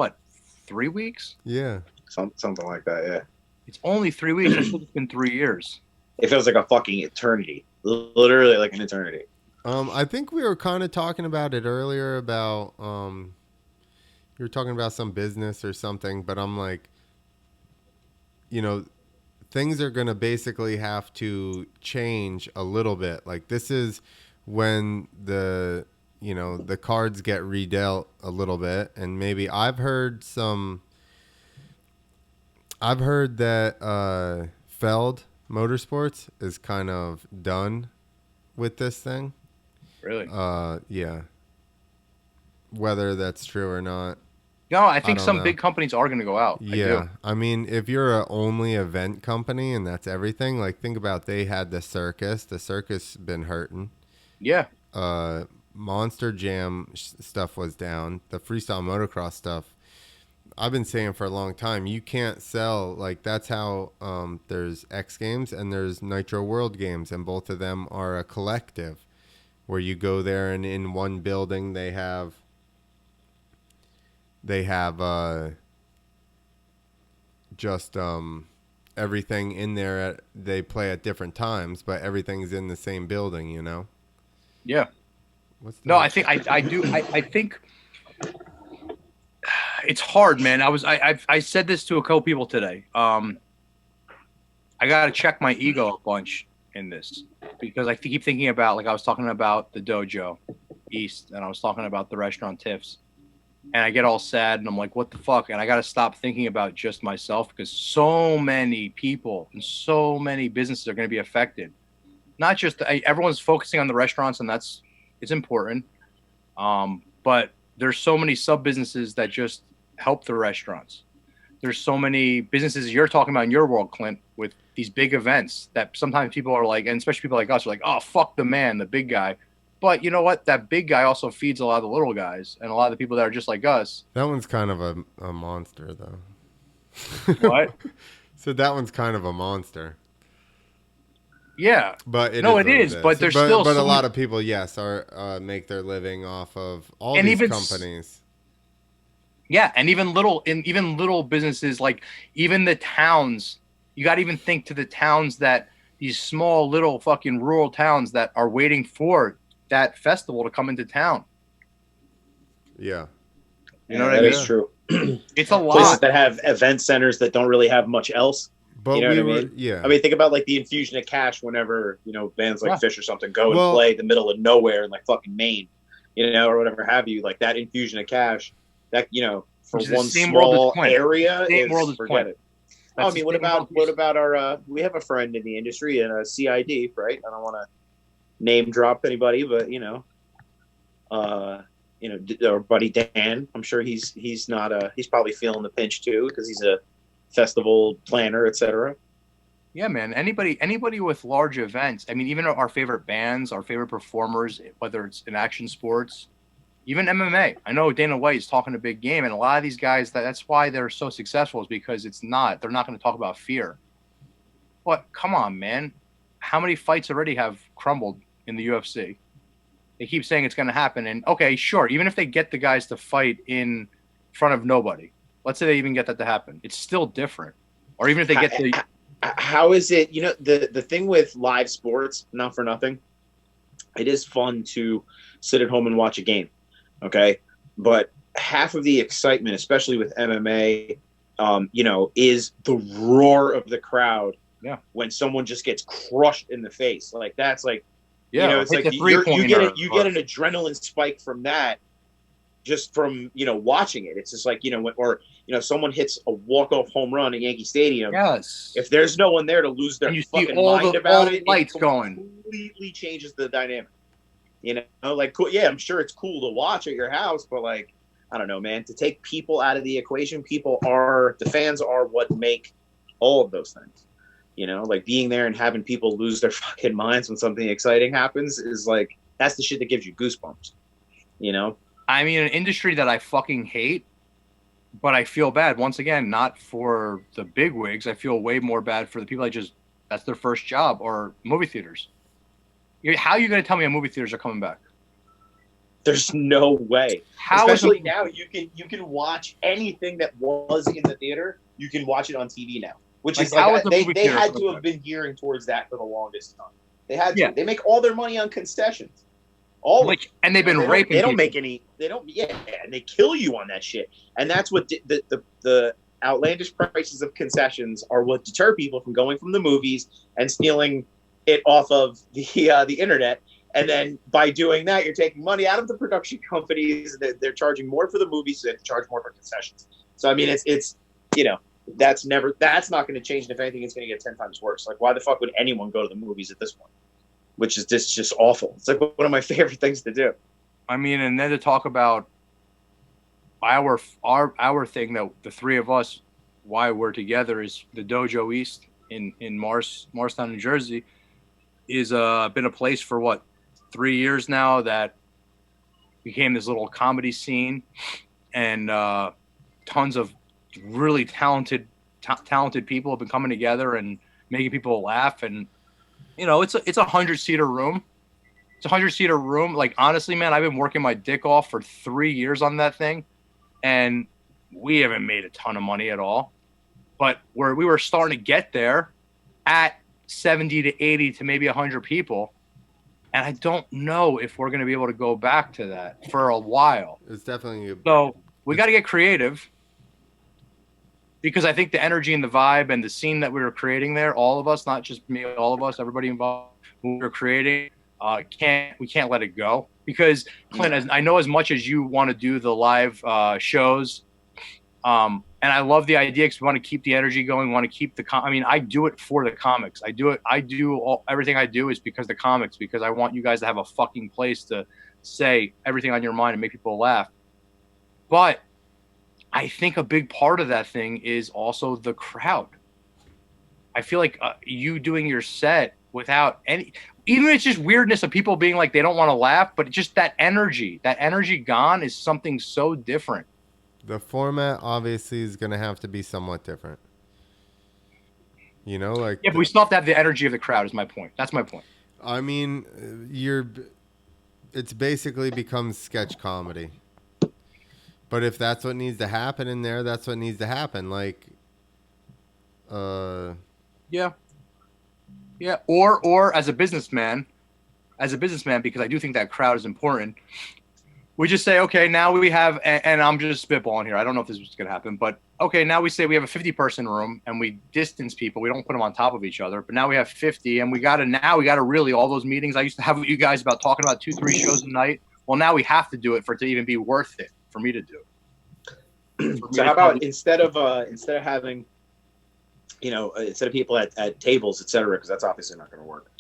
3 weeks? Yeah, something like that. Yeah, it's only 3 weeks. It's been 3 years. It feels like a fucking eternity, literally like an eternity. I think we were kind of talking about it earlier about you were talking about some business or something, but I'm like, you know, things are going to basically have to change a little bit. Like this is when the cards get redealt a little bit, and maybe I've heard that Feld Motorsports is kind of done with this thing. Really? Yeah. Whether that's true or not. No, I think some know. big companies are going to go out. Yeah. I mean, if you're a only event company and that's everything, like think about they had the circus. The circus been hurting. Yeah. Monster Jam stuff was down. The freestyle motocross stuff, I've been saying for a long time, you can't sell, like that's how there's X Games and there's Nitro World Games, and both of them are a collective where you go there and in one building they have just everything in there. They play at different times, but everything's in the same building, you know? Yeah. No, I think I do. I think it's hard, man. I said this to a couple people today. I got to check my ego a bunch in this because I keep thinking about, like I was talking about the dojo East and I was talking about the restaurant Tiffs, and I get all sad and I'm like, what the fuck? And I got to stop thinking about just myself because so many people and so many businesses are going to be affected. Not just everyone's focusing on the restaurants, and it's important. But there's so many sub businesses that just help the restaurants. There's so many businesses you're talking about in your world, Clint, with these big events that sometimes people are like, and especially people like us are like, oh, fuck the man, the big guy. But you know what? That big guy also feeds a lot of the little guys and a lot of the people that are just like us. That one's kind of a monster, though. What? So that one's kind of a monster. Yeah. But it is. But there's still a lot of people, yes, are make their living off of all these companies. Yeah, and even little businesses, like even the towns, you got to even think to the towns that these small little fucking rural towns that are waiting for that festival to come into town. Yeah. You know what I mean? That is true. It's a lot. Places that have event centers that don't really have much else. But you know what I mean? Yeah. I mean, think about like the infusion of cash whenever, bands like Fish or something go and play the middle of nowhere in like fucking Maine, or whatever have you. Like that infusion of cash, that, for one small area, forget it. I mean, what about our, we have a friend in the industry and a CID, right? I don't want to name drop anybody, but, our buddy Dan, I'm sure he's probably feeling the pinch too, because he's a festival planner, etc. Yeah, man. Anybody with large events. I mean, even our favorite bands, our favorite performers, whether it's in action sports, even MMA. I know Dana White is talking a big game, and a lot of these guys, that's why they're so successful, is because they're not going to talk about fear. But come on, man. How many fights already have crumbled in the UFC? They keep saying it's going to happen. And okay, sure. Even if they get the guys to fight in front of nobody, let's say they even get that to happen, it's still different. Or even if they get the... How is it, the thing with live sports, not for nothing, it is fun to sit at home and watch a game. Okay. But half of the excitement, especially with MMA, is the roar of the crowd. Yeah. When someone just gets crushed in the face. Like that's like, it's like you get an adrenaline spike from that, just from, watching it. It's just like, someone hits a walk-off home run at Yankee Stadium. Yes. If there's no one there to lose their fucking mind about it, lights it completely changes the dynamic. Cool. Yeah, I'm sure it's cool to watch at your house, but like, I don't know, man, to take people out of the equation, the fans are what make all of those things. Like being there and having people lose their fucking minds when something exciting happens is like, that's the shit that gives you goosebumps, I mean, an industry that I fucking hate, but I feel bad, once again, not for the big wigs. I feel way more bad for the people that's their first job, or movie theaters. How are you going to tell me movie theaters are coming back? There's no way. Especially now, you can watch anything that was in the theater. You can watch it on TV now, which is like they had to have been gearing towards that for the longest time. They had to. Yeah. They make all their money on concessions. All like, and they've been raping. They don't make any. They don't. Yeah, and they kill you on that shit. And that's what the outlandish prices of concessions are what deter people from going from the movies and stealing it off of the internet. And then by doing that, you're taking money out of the production companies. They're charging more for the movies. So they have to charge more for concessions. So I mean, it's that's not going to change. And if anything, it's going to get 10 times worse. Like, why the fuck would anyone go to the movies at this point? Which is just awful. It's like one of my favorite things to do. I mean, and then to talk about our thing that the three of us, why we're together, is the Dojo East in Morristown, New Jersey, is been a place for what, 3 years now, that became this little comedy scene, and tons of really talented people have been coming together and making people laugh. And it's a 100-seater room. It's a 100-seater room. Like, honestly, man, I've been working my dick off for 3 years on that thing, and we haven't made a ton of money at all. But we were starting to get there at 70 to 80 to maybe 100 people. And I don't know if we're going to be able to go back to that for a while. It's definitely so we got to get creative, because I think the energy and the vibe and the scene that we were creating there, all of us, not just me, all of us, everybody involved, we were creating, we can't let it go. Because Clint, I know as much as you want to do the live shows, and I love the idea because we want to keep the energy going. We want to keep I mean, I do it for the comics. Everything I do is because the comics, because I want you guys to have a fucking place to say everything on your mind and make people laugh. But I think a big part of that thing is also the crowd. I feel like you doing your set without any, even if it's just weirdness of people being like, they don't want to laugh, but just that energy gone is something so different. The format obviously is going to have to be somewhat different. Like... Yeah, but we still have to have the energy of the crowd is my point. That's my point. I mean, it's basically become sketch comedy. But if that's what needs to happen in there, that's what needs to happen. Like, yeah. Or as a businessman, because I do think that crowd is important. We just say, okay, now we have, and I'm just spitballing here. I don't know if this is going to happen, but okay, now we say we have a 50-person room and we distance people. We don't put them on top of each other, but now we have 50, and we got to really, all those meetings I used to have with you guys about talking about 2-3 shows a night. Well, now we have to do it for it to even be worth it for me to do. So how about instead of having, instead of people at tables, etc., because that's obviously not going to work.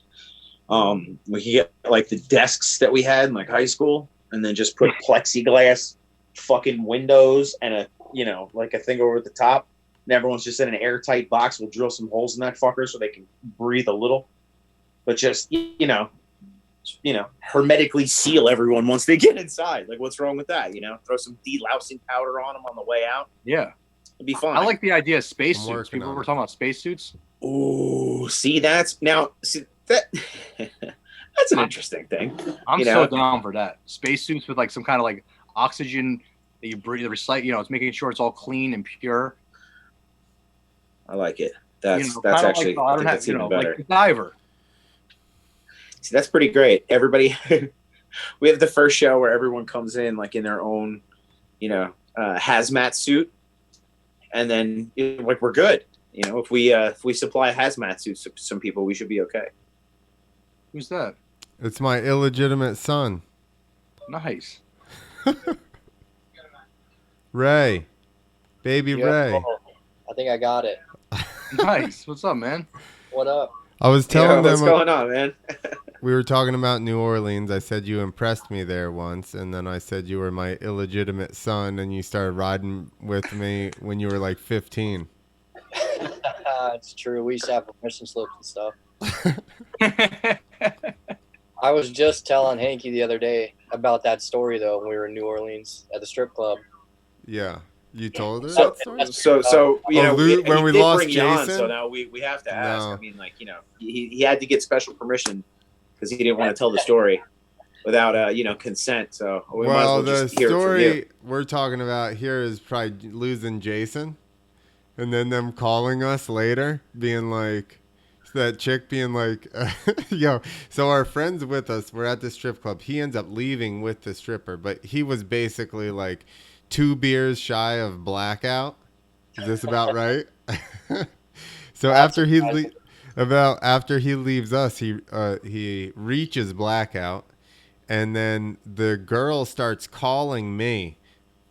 We could get like the desks that we had in like high school, and then just put plexiglass fucking windows and like a thing over the top, and everyone's just in an airtight box. We'll drill some holes in that fucker so they can breathe a little, but just hermetically seal everyone once they get inside. Like, what's wrong with that? Throw some delousing powder on them on the way out. Yeah, it'd be fun. I like the idea of spacesuits. People were talking about spacesuits. Oh, see, that's an interesting thing. I'm so down for that. Spacesuits with like some kind of like oxygen that you breathe, recycle. It's making sure it's all clean and pure. I like it. That's actually, like, I think that's even better. Like the diver. See, that's pretty great. Everybody, we have the first show where everyone comes in like in their own, hazmat suit, and then like we're good. If we supply hazmat suits to some people, we should be okay. Who's that? It's my illegitimate son. Nice. Ray. Baby Ray. I think I got it. Nice. What's up, man? What up? I was telling them what's going on, man. We were talking about New Orleans. I said you impressed me there once, and then I said you were my illegitimate son, and you started riding with me when you were like 15. It's true. We used to have permission slips and stuff. I was just telling Hanky the other day about that story, though, when we were in New Orleans at the strip club. Yeah. You told her So- that story? So when we did lost bring you on, Jason? so now we have to ask. No. I mean, like, he had to get special permission because he didn't want to tell the story without consent. So we might as well the just hear it from story you. we're talking about here is probably losing Jason, and then them calling us later, being like, that chick being like, yo, so our friend's with us. We're at the strip club. He ends up leaving with the stripper, but he was basically like 2 beers shy of blackout. Is this about right? So after he leaves us, he reaches blackout, and then the girl starts calling me,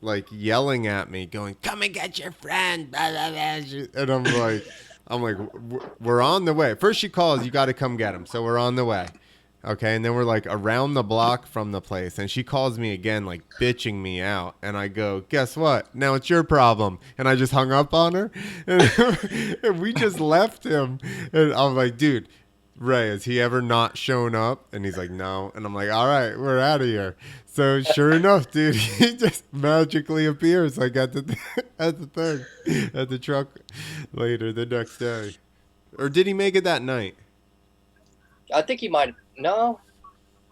like yelling at me, going, "Come and get your friend!" Blah, blah, blah. And I'm like, we're on the way. First she calls, "You got to come get him." So we're on the way. Okay, and then we're like around the block from the place, and she calls me again, like bitching me out, and I go, "Guess what? Now it's your problem." And I just hung up on her, and we just left him. And I'm like, "Dude, Ray, has he ever not shown up?" And he's like, "No." And I'm like, "All right, we're out of here." So sure enough, dude, he just magically appears like at the truck later the next day, or did he make it that night? I think he might. No.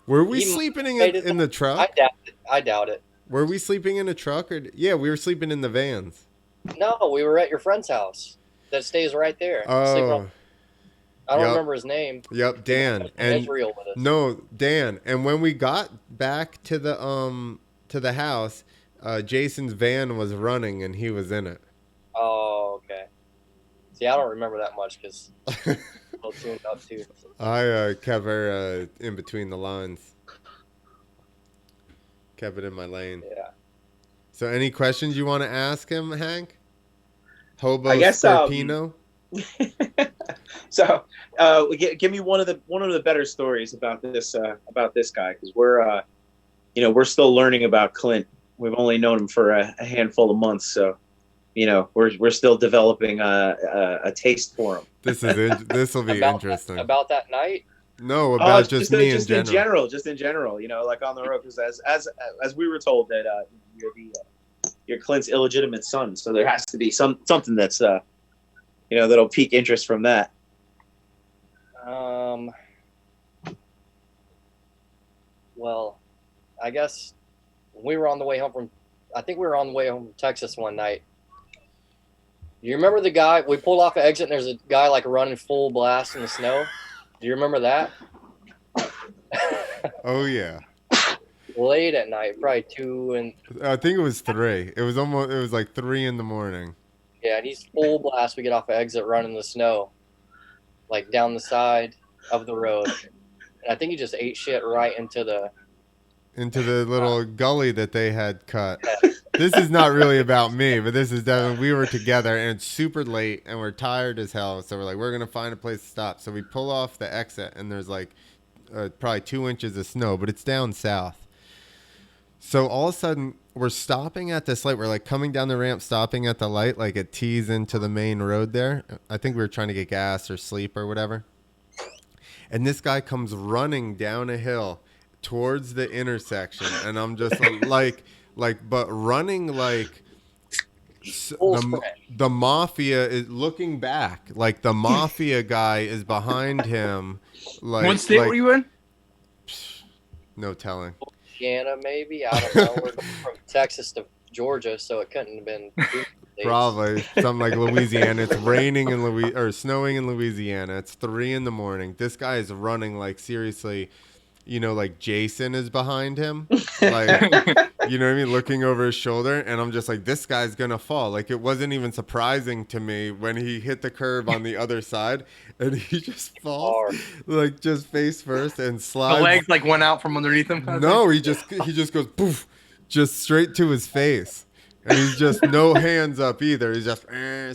Were we sleeping in the truck? I doubt it. Were we sleeping in a truck? Yeah, we were sleeping in the vans. No, we were at your friend's house. That stays right there. Oh. I don't remember his name. Yep, Dan. And Israel with us. No, Dan. And when we got back to the house, Jason's van was running and he was in it. Oh, okay. See, I don't remember that much because I'm a little tuned up too. I kept her in between the lines. Kept it in my lane. Yeah. So any questions you want to ask him, Hank? Hobo I guess, Scorpino? So, give me one of the better stories about this guy, because we're still learning about Clint. We've only known him for a handful of months, so we're still developing a taste for him. This will be interesting. About that night? No, about just me in general. Just in general, like on the road, because as we were told that you're Clint's illegitimate son, so there has to be something that's that'll pique interest from that. Well, I guess we were on the way home from Texas one night. You remember the guy? We pulled off an exit and there's a guy like running full blast in the snow. Do you remember that? Oh yeah. Late at night, probably 2 and. I think it was 3. It was like 3 in the morning. Yeah, and he's full blast. We get off an exit running in the snow, like down the side of the road. And I think he just ate shit right into the little gully that they had cut. This is not really about me, but this is definitely, we were together and it's super late and we're tired as hell. So we're like, we're going to find a place to stop. So we pull off the exit and there's like probably 2 inches of snow, but it's down south. So all of a sudden we're stopping at this light. We're like coming down the ramp, stopping at the light, like it tees into the main road there. I think we were trying to get gas or sleep or whatever. And this guy comes running down a hill towards the intersection. And I'm just but running like the mafia is looking back. Like the mafia guy is behind him. Like, what state were you in? No telling. Louisiana, maybe. I don't know. We're from Texas to Georgia, so it couldn't have been. Probably something like Louisiana. It's raining in snowing in Louisiana. It's 3 in the morning. This guy is running like seriously. Like Jason is behind him, like, you know what I mean? Looking over his shoulder. And I'm just like, this guy's going to fall. Like, it wasn't even surprising to me when he hit the curb on the other side and he just falls, like just face first and slides. The legs like went out from underneath him. No, he just goes poof, just straight to his face. And he's just no hands up either. He just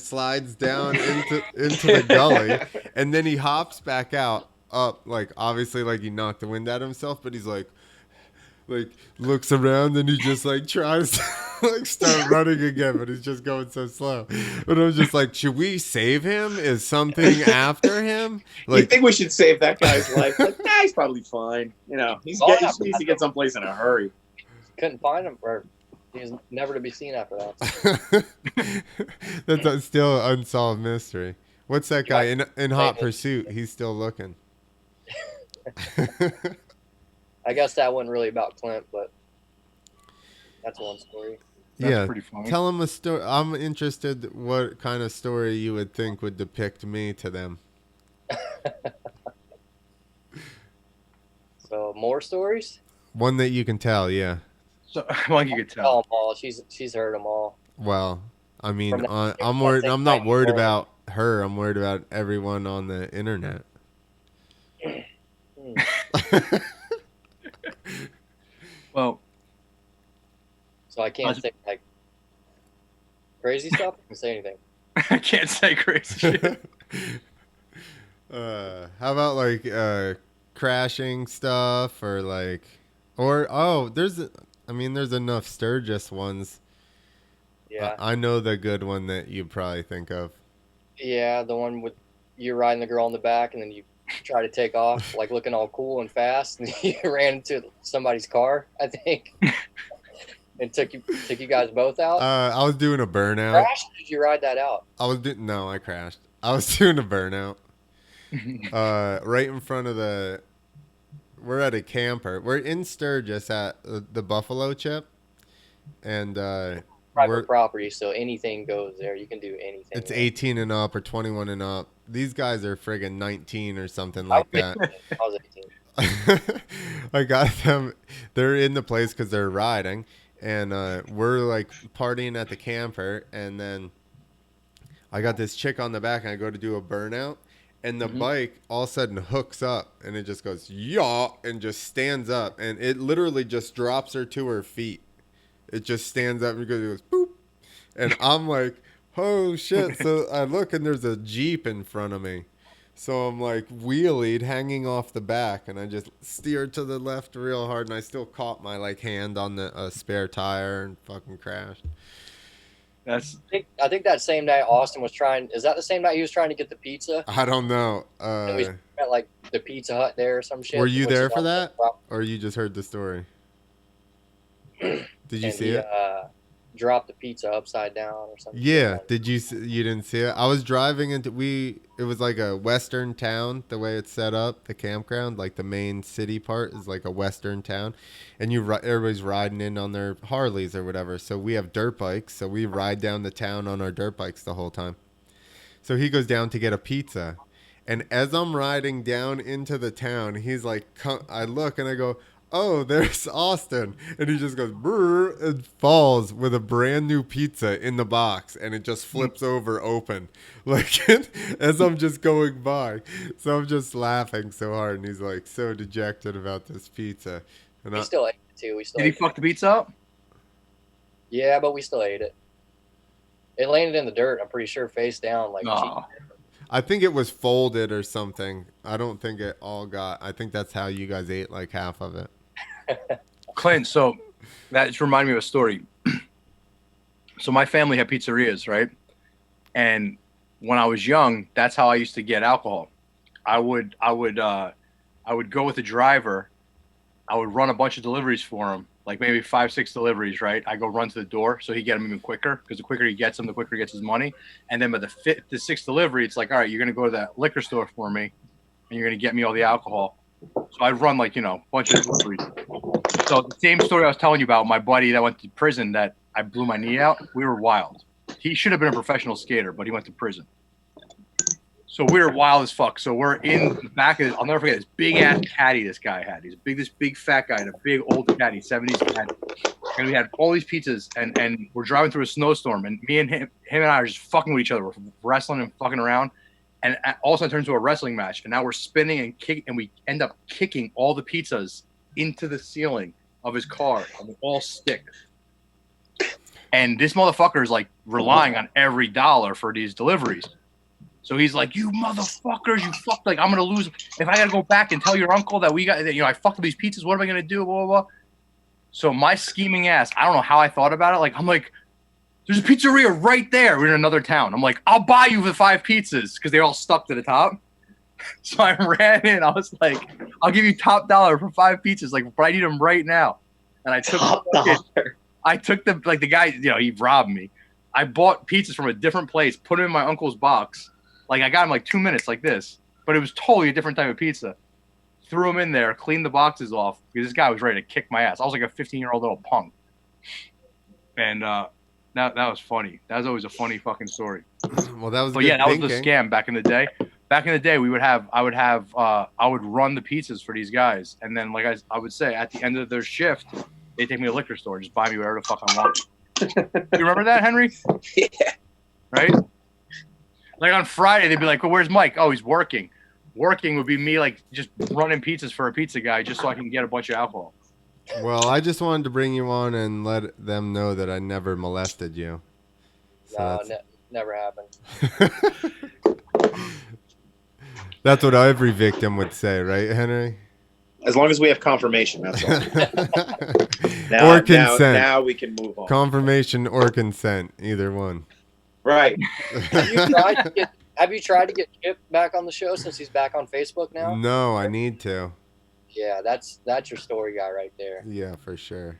slides down into the gully. And then he hops back out. Up, like obviously like he knocked the wind out of himself, but he's like looks around and he just like tries to like start running again, but he's just going so slow. But I was just like, should we save him? Is something after him? Like, you think we should save that guy's life? Like, he's probably fine. He needs to get someplace in a hurry. Couldn't find him, or he's never to be seen after that. That's still an unsolved mystery. What's that guy in Hot Pursuit? He's still looking. I guess that wasn't really about Clint, but that's one story. That's pretty funny. Tell him a story. I'm interested what kind of story you would think would depict me to them. So more stories? One that you can tell, yeah. So well, you could Tell tell. them all. She's heard them all. Well, I mean, From that- I'm worried. I'm not worried about her. I'm worried about everyone on the internet. Well, So I can't say like crazy stuff. I can say anything. I can't say crazy shit. How about like crashing stuff or like, or there's enough Sturgis ones. Yeah. I know the good one that you probably think of. Yeah, the one with you riding the girl in the back and then you try to take off, like looking all cool and fast, and you ran into somebody's car, I think, and took you guys both out. I was doing a burnout. Crashed? Or did you ride that out? No, I crashed. I was doing a burnout. Right in front of we're at a camper. We're in Sturgis at the Buffalo Chip, and Private property, so anything goes there. You can do anything. It's 18 and up or 21 and up. These guys are friggin' 19 or something like that. I was 18. I got them. They're in the place because they're riding, and we're like partying at the camper, and then I got this chick on the back, and I go to do a burnout, and the bike all of a sudden hooks up, and it just goes yaw and just stands up, and it literally just drops her to her feet. It just stands up and goes boop, and I'm like, oh shit. So I look and there's a Jeep in front of me. So I'm like wheelied hanging off the back, and I just steered to the left real hard, and I still caught my like hand on the spare tire and fucking crashed. I think that same night Austin was trying. Is that the same night he was trying to get the pizza? I don't know. And we met like the Pizza Hut there or some shit. Were you there for that, or you just heard the story? Did you see it? Dropped the pizza upside down or something. Yeah. Did you? You didn't see it? I was driving into it was like a western town. The way it's set up, the campground, like the main city part is like a western town, and everybody's riding in on their Harleys or whatever. So we have dirt bikes, so we ride down the town on our dirt bikes the whole time. So he goes down to get a pizza, and as I'm riding down into the town, he's like, I look and I go, oh, there's Austin. And he just goes, brrr, and falls with a brand new pizza in the box. And it just flips over open. Like, as I'm just going by. So I'm just laughing so hard. And he's like so dejected about this pizza. And we still ate it too. Did he fuck the pizza up? Yeah, but we still ate it. It landed in the dirt, I'm pretty sure, face down. Like, I think it was folded or something. I don't think it all got. I think that's how you guys ate like half of it. Clint, so that just reminded me of a story. So my family had pizzerias, right? And when I was young, that's how I used to get alcohol. I would go with the driver. I would run a bunch of deliveries for him, like maybe 5-6 deliveries, right? I go run to the door so he get them even quicker, because the quicker he gets them, the quicker he gets his money. And then by the 5th to 6th delivery, it's like, all right, you're gonna go to that liquor store for me, and you're gonna get me all the alcohol. So I'd run like, a bunch of deliveries. So the same story I was telling you about, my buddy that went to prison that I blew my knee out, we were wild. He should have been a professional skater, but he went to prison. So we were wild as fuck. So we're in the back of I'll never forget this big ass caddy this guy had. He's this big fat guy in a big old caddy, 70s caddy. And we had all these pizzas, and we're driving through a snowstorm, and me and him and I are just fucking with each other. We're wrestling and fucking around. And all of a sudden it turns into a wrestling match. And now we're spinning and kicking, and we end up kicking all the pizzas into the ceiling of his car, and they all stick. And this motherfucker is like relying on every dollar for these deliveries. So he's like, you motherfuckers, you fucked, like, I'm going to lose. If I got to go back and tell your uncle that I fucked up these pizzas, what am I going to do? Blah, blah, blah. So my scheming ass, I don't know how I thought about it. Like, I'm like, there's a pizzeria right there. We're in another town. I'm like, I'll buy you the 5 pizzas, because they're all stuck to the top. So I ran in. I was like, I'll give you top dollar for 5 pizzas. Like, but I need them right now. And I took the guy, he robbed me. I bought pizzas from a different place, put them in my uncle's box. Like, I got him like 2 minutes like this, but it was totally a different type of pizza. Threw them in there, cleaned the boxes off, because this guy was ready to kick my ass. I was like a 15-year-old little punk. And that was funny. That was always a funny fucking story. Well, that was that was the scam back in the day. back in the day, I would run the pizzas for these guys, and then like I would say at the end of their shift, they take me to the liquor store, just buy me whatever the fuck I want. You remember that, Henry? Yeah. Right? Like on Friday, they'd be like, "Well, where's Mike? Oh, he's working." Working would be me like just running pizzas for a pizza guy just so I can get a bunch of alcohol. Well, I just wanted to bring you on and let them know that I never molested you. So no, never happened. That's what every victim would say, right, Henry? As long as we have confirmation, that's all. Or consent. Now we can move on. Confirmation or consent, either one. Right. Have you tried to get Chip back on the show since he's back on Facebook now? No, I need to. Yeah, that's your story guy right there. Yeah, for sure.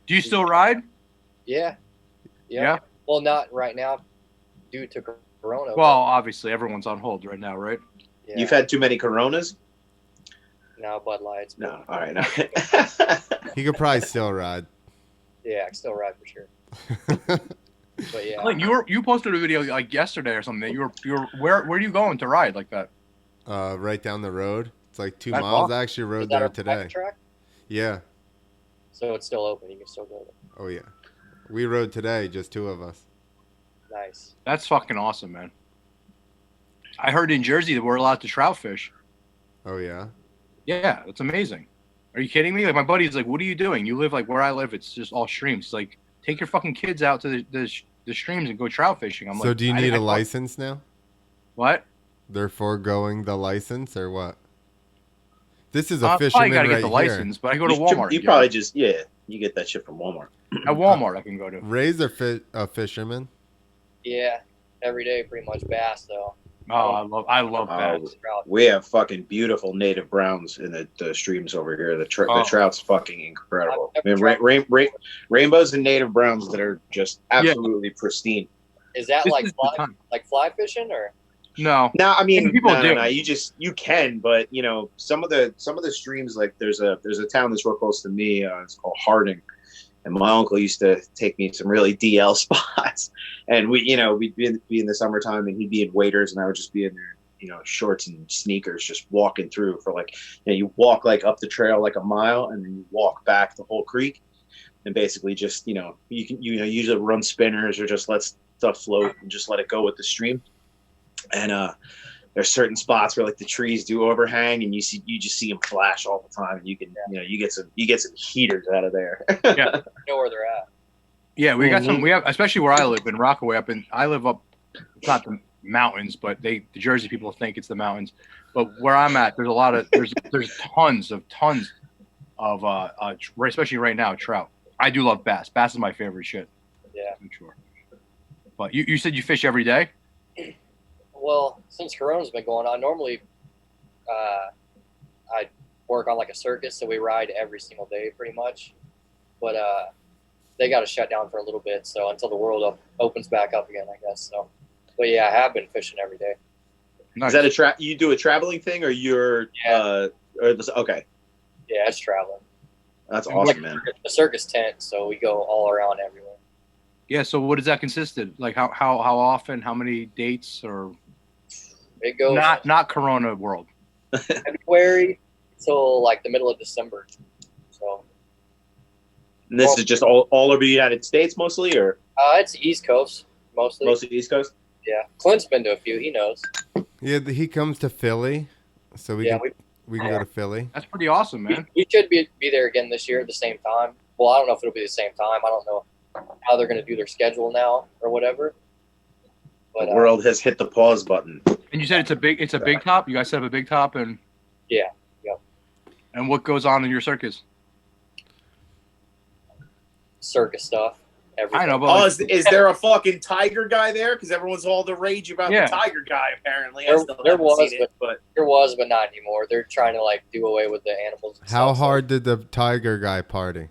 Do you still ride? Yeah. Yeah. Well, not right now due to Corona. Well, obviously everyone's on hold right now, right? Yeah. You've had too many Coronas? No, Bud Lights. No. All right. No. He could probably still ride. Yeah, I can still ride for sure. But yeah. Clint, you posted a video like yesterday or something. That you were where are you going to ride like that? Right down the road. It's like 2 That's miles. awesome. I actually Is rode that there a today. bike track? Yeah. So it's still open. You can still go there. Oh, yeah. We rode today, just 2 of us. Nice. That's fucking awesome, man. I heard in Jersey that we're allowed to trout fish. Oh, yeah? Yeah, that's amazing. Are you kidding me? Like my buddy's like, "What are you doing? You live like where I live. It's just all streams." He's like, take your fucking kids out to the streams and go trout fishing. I'm So like, do you need a license now? What? They're foregoing the license or what? This is a I fisherman probably gotta right get the here. license, but I go to Walmart. You probably just you get that shit from Walmart. At Walmart I can go to. Ray's a fisherman. Yeah, every day pretty much bass though. Oh, I love bass. We have fucking beautiful native browns in the streams over here. The trout's fucking incredible. I mean, rainbows and native browns that are just absolutely pristine. Is that like fly fishing or? No. No, I mean people do. No. You can, but you know, some of the streams, like there's a town that's real close to me. It's called Harding, and my uncle used to take me to some really DL spots, and we'd be in the summertime, and he'd be in waders, and I would just be in there, shorts and sneakers, just walking through for like, you walk like up the trail like a mile, and then you walk back the whole creek, and basically just you can usually run spinners or just let stuff float and just let it go with the stream. And there's certain spots where like the trees do overhang, and you just see them flash all the time, and you can you get some heaters out of there. Yeah, you know where they're at. Yeah, we got some. We have, especially where I live in Rockaway. I live up, it's not the mountains, but the Jersey people think it's the mountains. But where I'm at, there's a lot of there's tons of especially right now, trout. I do love bass. Bass is my favorite shit. Yeah, I'm sure. But you said you fish every day? Well, since Corona's been going on, normally I work on like a circus, so we ride every single day pretty much. But they got to shut down for a little bit, so until the world opens back up again, I guess. So, but yeah, I have been fishing every day. Nice. Is that you do a traveling thing, or you're okay? Yeah, it's traveling. That's awesome, man. The circus tent, so we go all around everywhere. Yeah. So what does that consist of? Like how often? How many dates? Or it goes not Corona world. February till like the middle of December. So. And this is just all over the United States mostly, or? It's East Coast mostly. Mostly East Coast. Yeah, Clint's been to a few. He knows. Yeah, he comes to Philly, so we can go to Philly. That's pretty awesome, man. We should be there again this year at the same time. Well, I don't know if it'll be the same time. I don't know how they're going to do their schedule now or whatever. But the world has hit the pause button. And you said it's a big top. You guys set up a big top, and yeah. And what goes on in your circus? Circus stuff. Everything. I know, but is there a fucking tiger guy there? Because everyone's all the rage about the tiger guy. Apparently, there was, but not anymore. They're trying to like do away with the animals. How hard did the tiger guy party?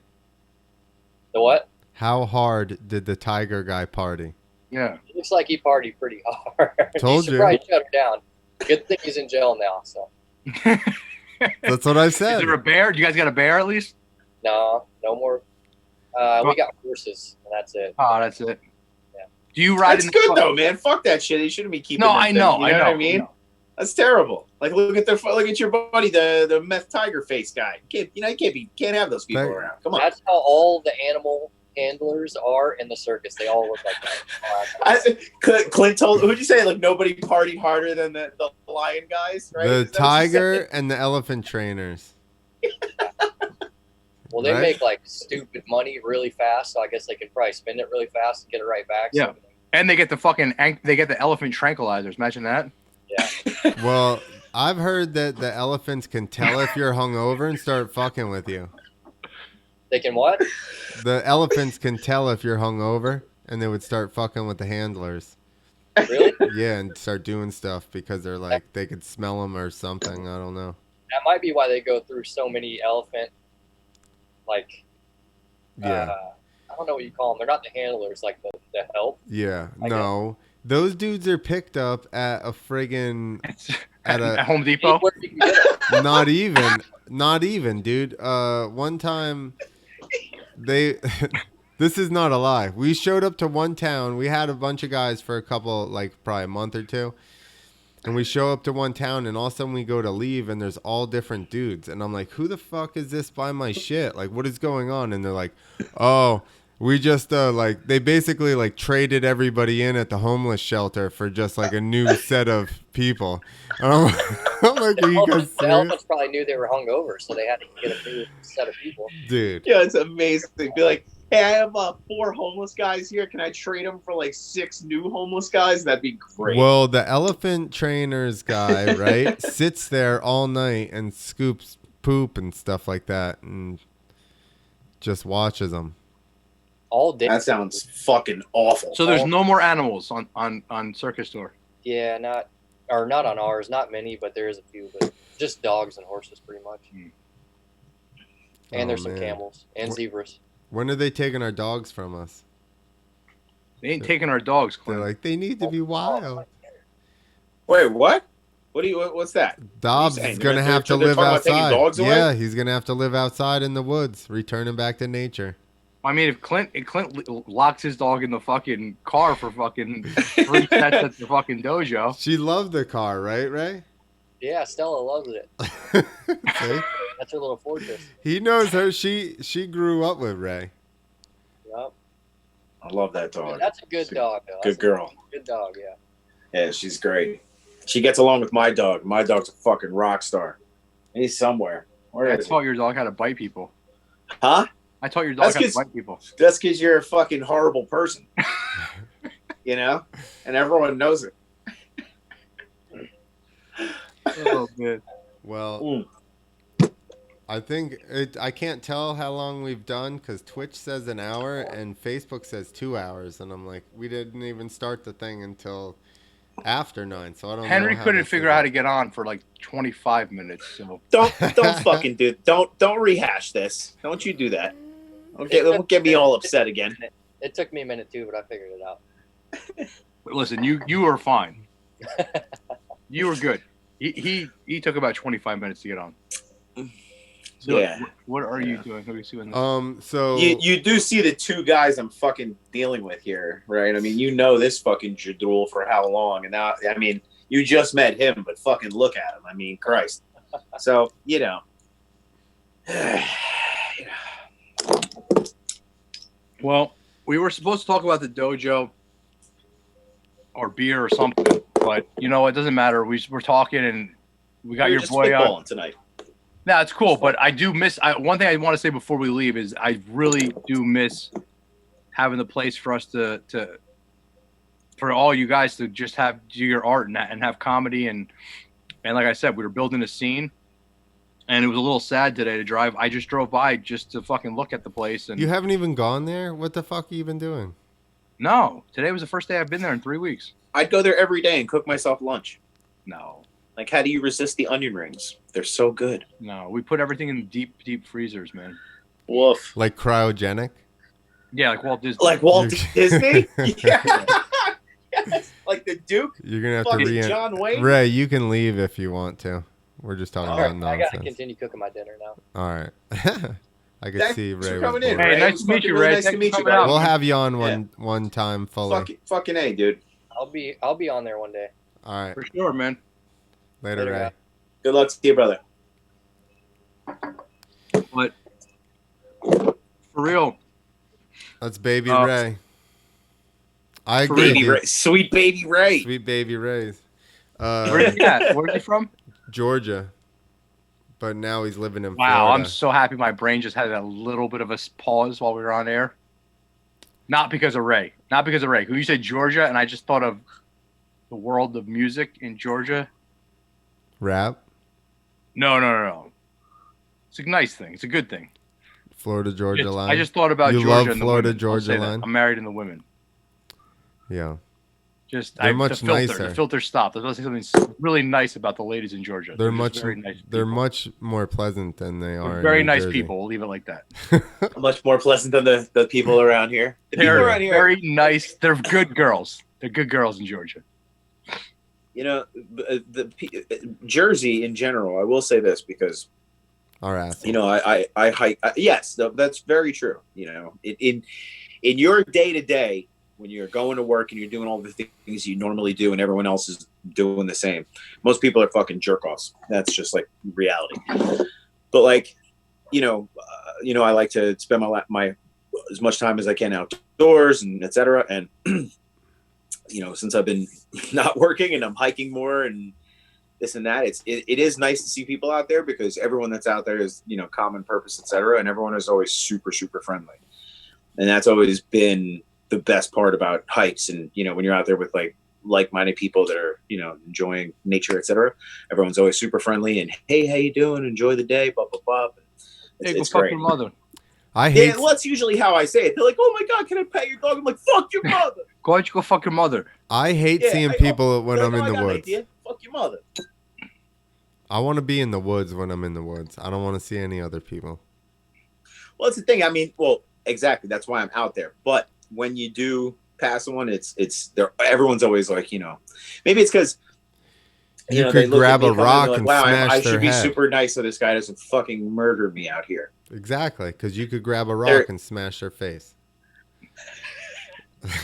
The what? How hard did the tiger guy party? Yeah, it looks like he partied pretty hard. Told you. Probably shut him down. Good thing he's in jail now. So. That's what I said. Is there a bear? Do you guys got a bear at least? No more. We got horses, and that's it. Oh, that's it. Yeah. Do you ride? That's good though, man. Fuck that shit. They shouldn't be keeping. No, I know. You know what I mean? That's terrible. Like, look at your buddy, the meth tiger face guy. Can't have those people around. Come on. That's how all the animal handlers are in the circus. They all look like that. Clint told, who'd you say, like, nobody partied harder than the lion guys, right? The tiger and the elephant trainers. Well, they make like stupid money really fast, so I guess they could probably spend it really fast and get it right back. Yeah, and they get the elephant tranquilizers. Imagine that. Yeah. Well, I've heard that the elephants can tell if you're hungover and start fucking with you. They can what? The elephants can tell if you're hungover, and they would start fucking with the handlers. Really? Yeah, and start doing stuff because they're like, they could smell them or something. I don't know. That might be why they go through so many elephant, like, yeah. I don't know what you call them. They're not the handlers, like the help. Yeah, no. Those dudes are picked up at a friggin' at Home Depot. Not even, dude. One time this is not a lie. We showed up to one town. We had a bunch of guys for a couple, like probably a month or two. And we show up to one town, and all of a sudden we go to leave, and there's all different dudes. And I'm like, who the fuck is this by my shit? Like, what is going on? And they're like, oh, we just, like, they basically, like, traded everybody in at the homeless shelter for just, like, a new set of people. I'm like, are you guys serious? The elephants probably knew they were hungover, so they had to get a new set of people. Dude. Yeah, it's amazing. Be like, hey, I have 4 homeless guys here. Can I trade them for like 6 new homeless guys? That'd be great. Well, the elephant trainers guy, right, sits there all night and scoops poop and stuff like that and just watches them. All day. That sounds fucking awful. So there's no more animals on Circus Tour. Yeah, not on ours. Not many, but there is a few. But just dogs and horses, pretty much. And there's some camels and zebras. When are they taking our dogs from us? They ain't taking our dogs, Clint. They're like, they need to be wild. Wait, what? What's that? Dobbs is going to have to live outside. Yeah, he's going to have to live outside in the woods, returning back to nature. I mean, if Clint locks his dog in the fucking car for fucking 3 sets at the fucking dojo. She loved the car, right, Ray? Yeah, Stella loves it. See? That's her little fortress. He knows her. She grew up with Ray. Yep. I love that dog. Yeah, that's a good dog, though. Good girl. Good dog, yeah. Yeah, she's great. She gets along with my dog. My dog's a fucking rock star. He's somewhere. Where I taught your dog how to bite people. Huh? I taught your dog how to bite people. That's because you're a fucking horrible person. You know? And everyone knows it. Oh, man. Well, I think I can't tell how long we've done because Twitch says an hour and Facebook says 2 hours. And I'm like, we didn't even start the thing until after 9. So I don't know. Henry couldn't figure out how to get on for like 25 minutes. So Don't fucking do it. Don't rehash this. Don't you do that. Don't get me all upset again. It took me a minute too, but I figured it out. Listen, you were fine. You were good. He took about 25 minutes to get on. So yeah. What are you doing? What are you doing? So you do see the 2 guys I'm fucking dealing with here, right? I mean, you know this fucking Jadul for how long, and now, I mean, you just met him, but fucking look at him. I mean, Christ. So, you know. Well, we were supposed to talk about the dojo or beer or something, but you know, it doesn't matter. We're talking, and we got your boy on tonight. No, it's cool, but I do miss. One thing I want to say before we leave is I really do miss having the place for us to for all you guys to just do your art and have comedy and like I said, we were building a scene, and it was a little sad today to drive. I just drove by just to fucking look at the place. And you haven't even gone there? What the fuck have you been doing? No, today was the first day I've been there in 3 weeks. I'd go there every day and cook myself lunch. No. Like, how do you resist the onion rings? They're so good. No, we put everything in deep freezers, man. Woof. Like cryogenic? Yeah, like Walt Disney. Like Walt Disney? Yeah. Yes. Like the Duke? You're going to have to John Wayne? Ray, you can leave if you want to. We're just talking about nonsense. I got to continue cooking my dinner now. All right. I can see Ray. For coming in, Hey, Ray. nice to meet you, Ray. Nice to meet you, buddy. We'll have you on one time fully. Fucking A, dude. I'll be on there one day. All right. For sure, man. Later, Ray. Good luck to you, brother. But for real, That's baby Ray. I for agree. real. Baby Ray. Sweet baby Ray. Sweet baby Rays. Where's he at? Where's he from? Georgia. But now he's living in Wow, Florida. I'm so happy my brain just had a little bit of a pause while we were on air. Not because of Ray. Not because of Ray. You said Georgia, and I just thought of the world of music in Georgia. Rap? No. It's a nice thing. It's a good thing. Florida Georgia line. I just thought about you Georgia love and the Florida women. Georgia line. I'm married in the women. Yeah. They're much nicer. The filter stopped. I was saying something really nice about the ladies in Georgia. They're very nice. They're much more pleasant than they are. They're very in New nice Jersey. people. We'll leave it like that. Much more pleasant than the people around here. The people They're around here, very nice. They're good girls. They're good girls in Georgia. you know, Jersey in general. I will say this because, Our ass. you know, I hike. Yes, that's very true. You know, in your day to day, when you're going to work and you're doing all the things you normally do, and everyone else is doing the same, most people are fucking jerk offs. That's just like reality. But like, you know, I like to spend my as much time as I can outdoors and etc. And you know, since I've been not working and I'm hiking more and this and that, it is nice to see people out there, because everyone that's out there is, you know, common purpose, etc. And everyone is always super, super friendly. And that's always been the best part about hikes. And, you know, when you're out there with like-minded people that are, you know, enjoying nature, etc., everyone's always super friendly and, hey, how you doing? Enjoy the day, blah, blah, blah. It's fuck your mother. I hate. Yeah, well, that's usually how I say it. They're like, oh my God, can I pet your dog? I'm like, fuck your mother. Go ahead, you go fuck your mother. I hate seeing people when I'm in the woods. Fuck your mother. I want to be in the woods when I'm in the woods. I don't want to see any other people. Well, it's the thing. I mean, well, exactly. That's why I'm out there. But when you do pass someone, it's there. Everyone's always like, you know, maybe it's because you could grab a rock and smash their head. I should be super nice so this guy doesn't fucking murder me out here. Exactly, because you could grab a rock and smash their face.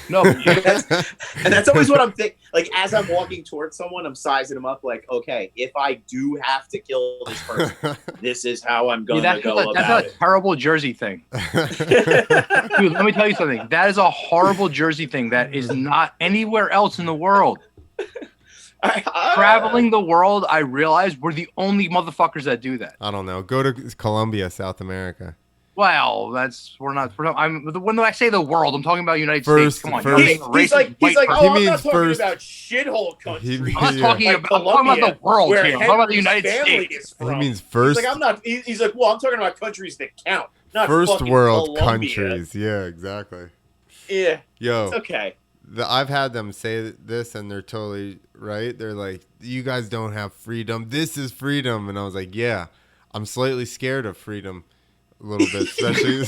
No, that's always what I'm thinking. Like, as I'm walking towards someone, I'm sizing them up. Like, okay, if I do have to kill this person, this is how I'm going to go about it. That's a terrible Jersey thing. Dude, let me tell you something. That is a horrible Jersey thing that is not anywhere else in the world. Traveling the world, I realize we're the only motherfuckers that do that. I don't know. Go to Colombia, South America. Well, when I say the world, I'm talking about United States. Come on, he's like, I'm not talking about shithole countries. I'm not talking about the world here. I'm talking about the United States. He means first. He's like, he's like, well, I'm talking about countries that count, not first world Colombia. countries. Yeah, exactly. Yeah. Yo, it's okay. I've had them say this, and they're totally right. They're like, you guys don't have freedom. This is freedom. And I was like, yeah, I'm slightly scared of freedom. A little bit, especially.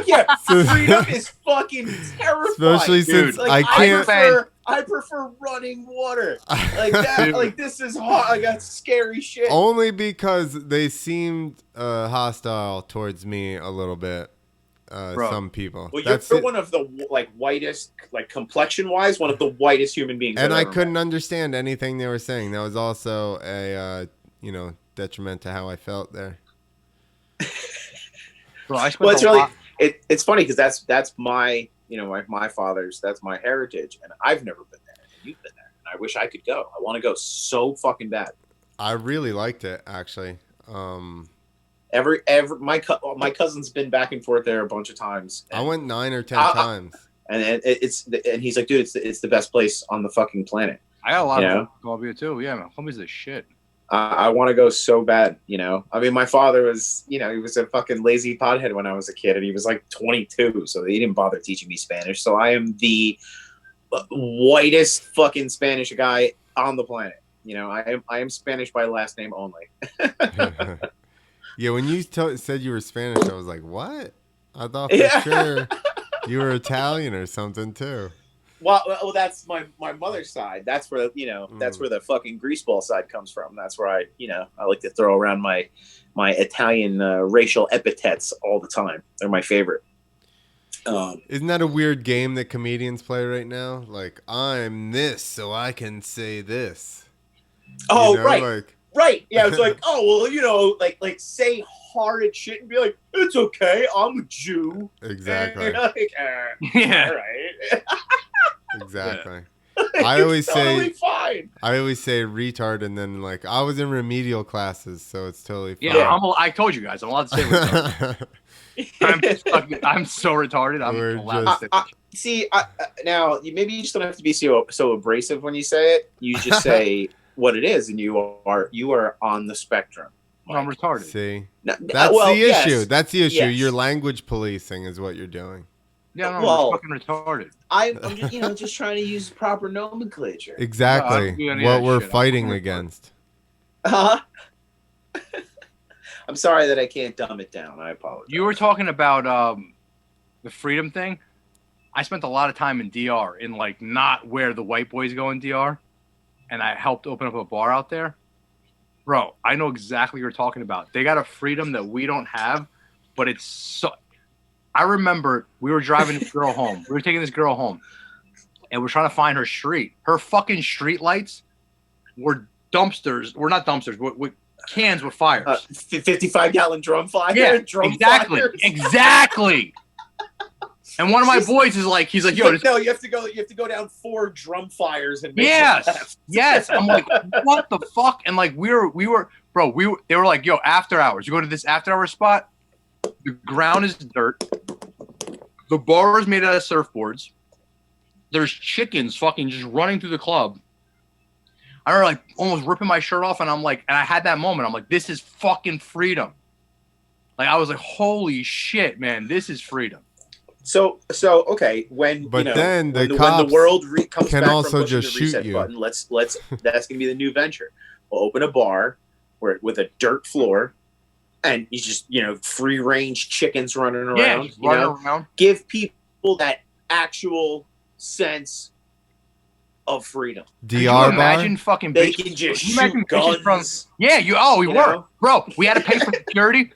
Yeah, I feel like freedom is fucking terrifying. Especially since like, I can't. I prefer running water. Like that. Like, this is hot. I got scary shit. Only because they seemed hostile towards me a little bit. Some people. Well, you're one of the whitest, complexion wise, one of the whitest human beings. And I couldn't understand anything they were saying. That was also a detriment to how I felt there. Well, it's funny because that's my my father's, that's my heritage, and I've never been there, and you've been there, and I wish I could go. I want to go so fucking bad. I really liked it, actually. My cousin's been back and forth there a bunch of times. I went 9 or 10 times, and he's like, dude, it's the best place on the fucking planet. I got a lot of Colombia too. Yeah, man, Colombia's the shit. I want to go so bad, I mean, my father was, he was a fucking lazy pothead when I was a kid, and he was like 22, so he didn't bother teaching me Spanish. So I am the whitest fucking Spanish guy on the planet. I am Spanish by last name only. Yeah, when you said you were Spanish, I was like, what? I thought for sure you were Italian or something too. Well, that's my mother's side. That's where that's where the fucking greaseball side comes from. That's where I like to throw around my Italian racial epithets all the time. They're my favorite. Isn't that a weird game that comedians play right now? Like, I'm this, so I can say this. Oh, you know, right. like, Right. Yeah, it's like, oh, well, you know, like say hard shit and be like, it's okay, I'm a Jew. exactly. And like, Yeah. all right. Exactly. It's I always totally say fine. I always say retard, and then like I was in remedial classes, so it's totally fine. Yeah, I told you guys, I'm allowed to say retarded. I'm so retarded. I'm We're allowed just- to say that. See, now maybe you just don't have to be so abrasive when you say it. You just say what it is, and you are on the spectrum. I'm retarded. See, No, that's well, the yes. issue. That's the issue. Yes. Your language policing is what you're doing. Yeah, no, Well, I'm fucking retarded. I'm just just trying to use proper nomenclature. Exactly No, I don't do any what of that we're shit. I'm fighting fucking retarded. against. Huh? I'm sorry that I can't dumb it down. I apologize. You were talking about the freedom thing. I spent a lot of time in DR, in like not where the white boys go in DR, and I helped open up a bar out there. Bro, I know exactly what you're talking about. They got a freedom that we don't have, but it's so. I remember we were driving this girl home. We were taking this girl home, and we're trying to find her street. Her fucking street lights were dumpsters. We're not dumpsters. With cans with fires. 55-gallon drum fire. Yeah, drum exactly, fires. exactly. And one of my boys is like, he's like, yo, no, you have to go down 4 drum fires and make yes, them left. yes. I'm like, what the fuck? And like, we were, they were like, yo, after hours. You go to this after hour spot. The ground is dirt. The bar is made out of surfboards. There's chickens fucking just running through the club. I remember like almost ripping my shirt off, and I'm like, and I had that moment. I'm like, this is fucking freedom. Like I was like, holy shit, man, this is freedom. So okay, when But then when the when cops the world comes can back also from pushing just the reset shoot you. button, let's that's gonna be the new venture. We'll open a bar with a dirt floor, and you just free range chickens running around. Yeah, just running around. Give people that actual sense of freedom. Could you DR bar. imagine fucking They bitches? can just Could you imagine shoot bitches guns. Yeah, we You were. know? Bro, we had to pay for security.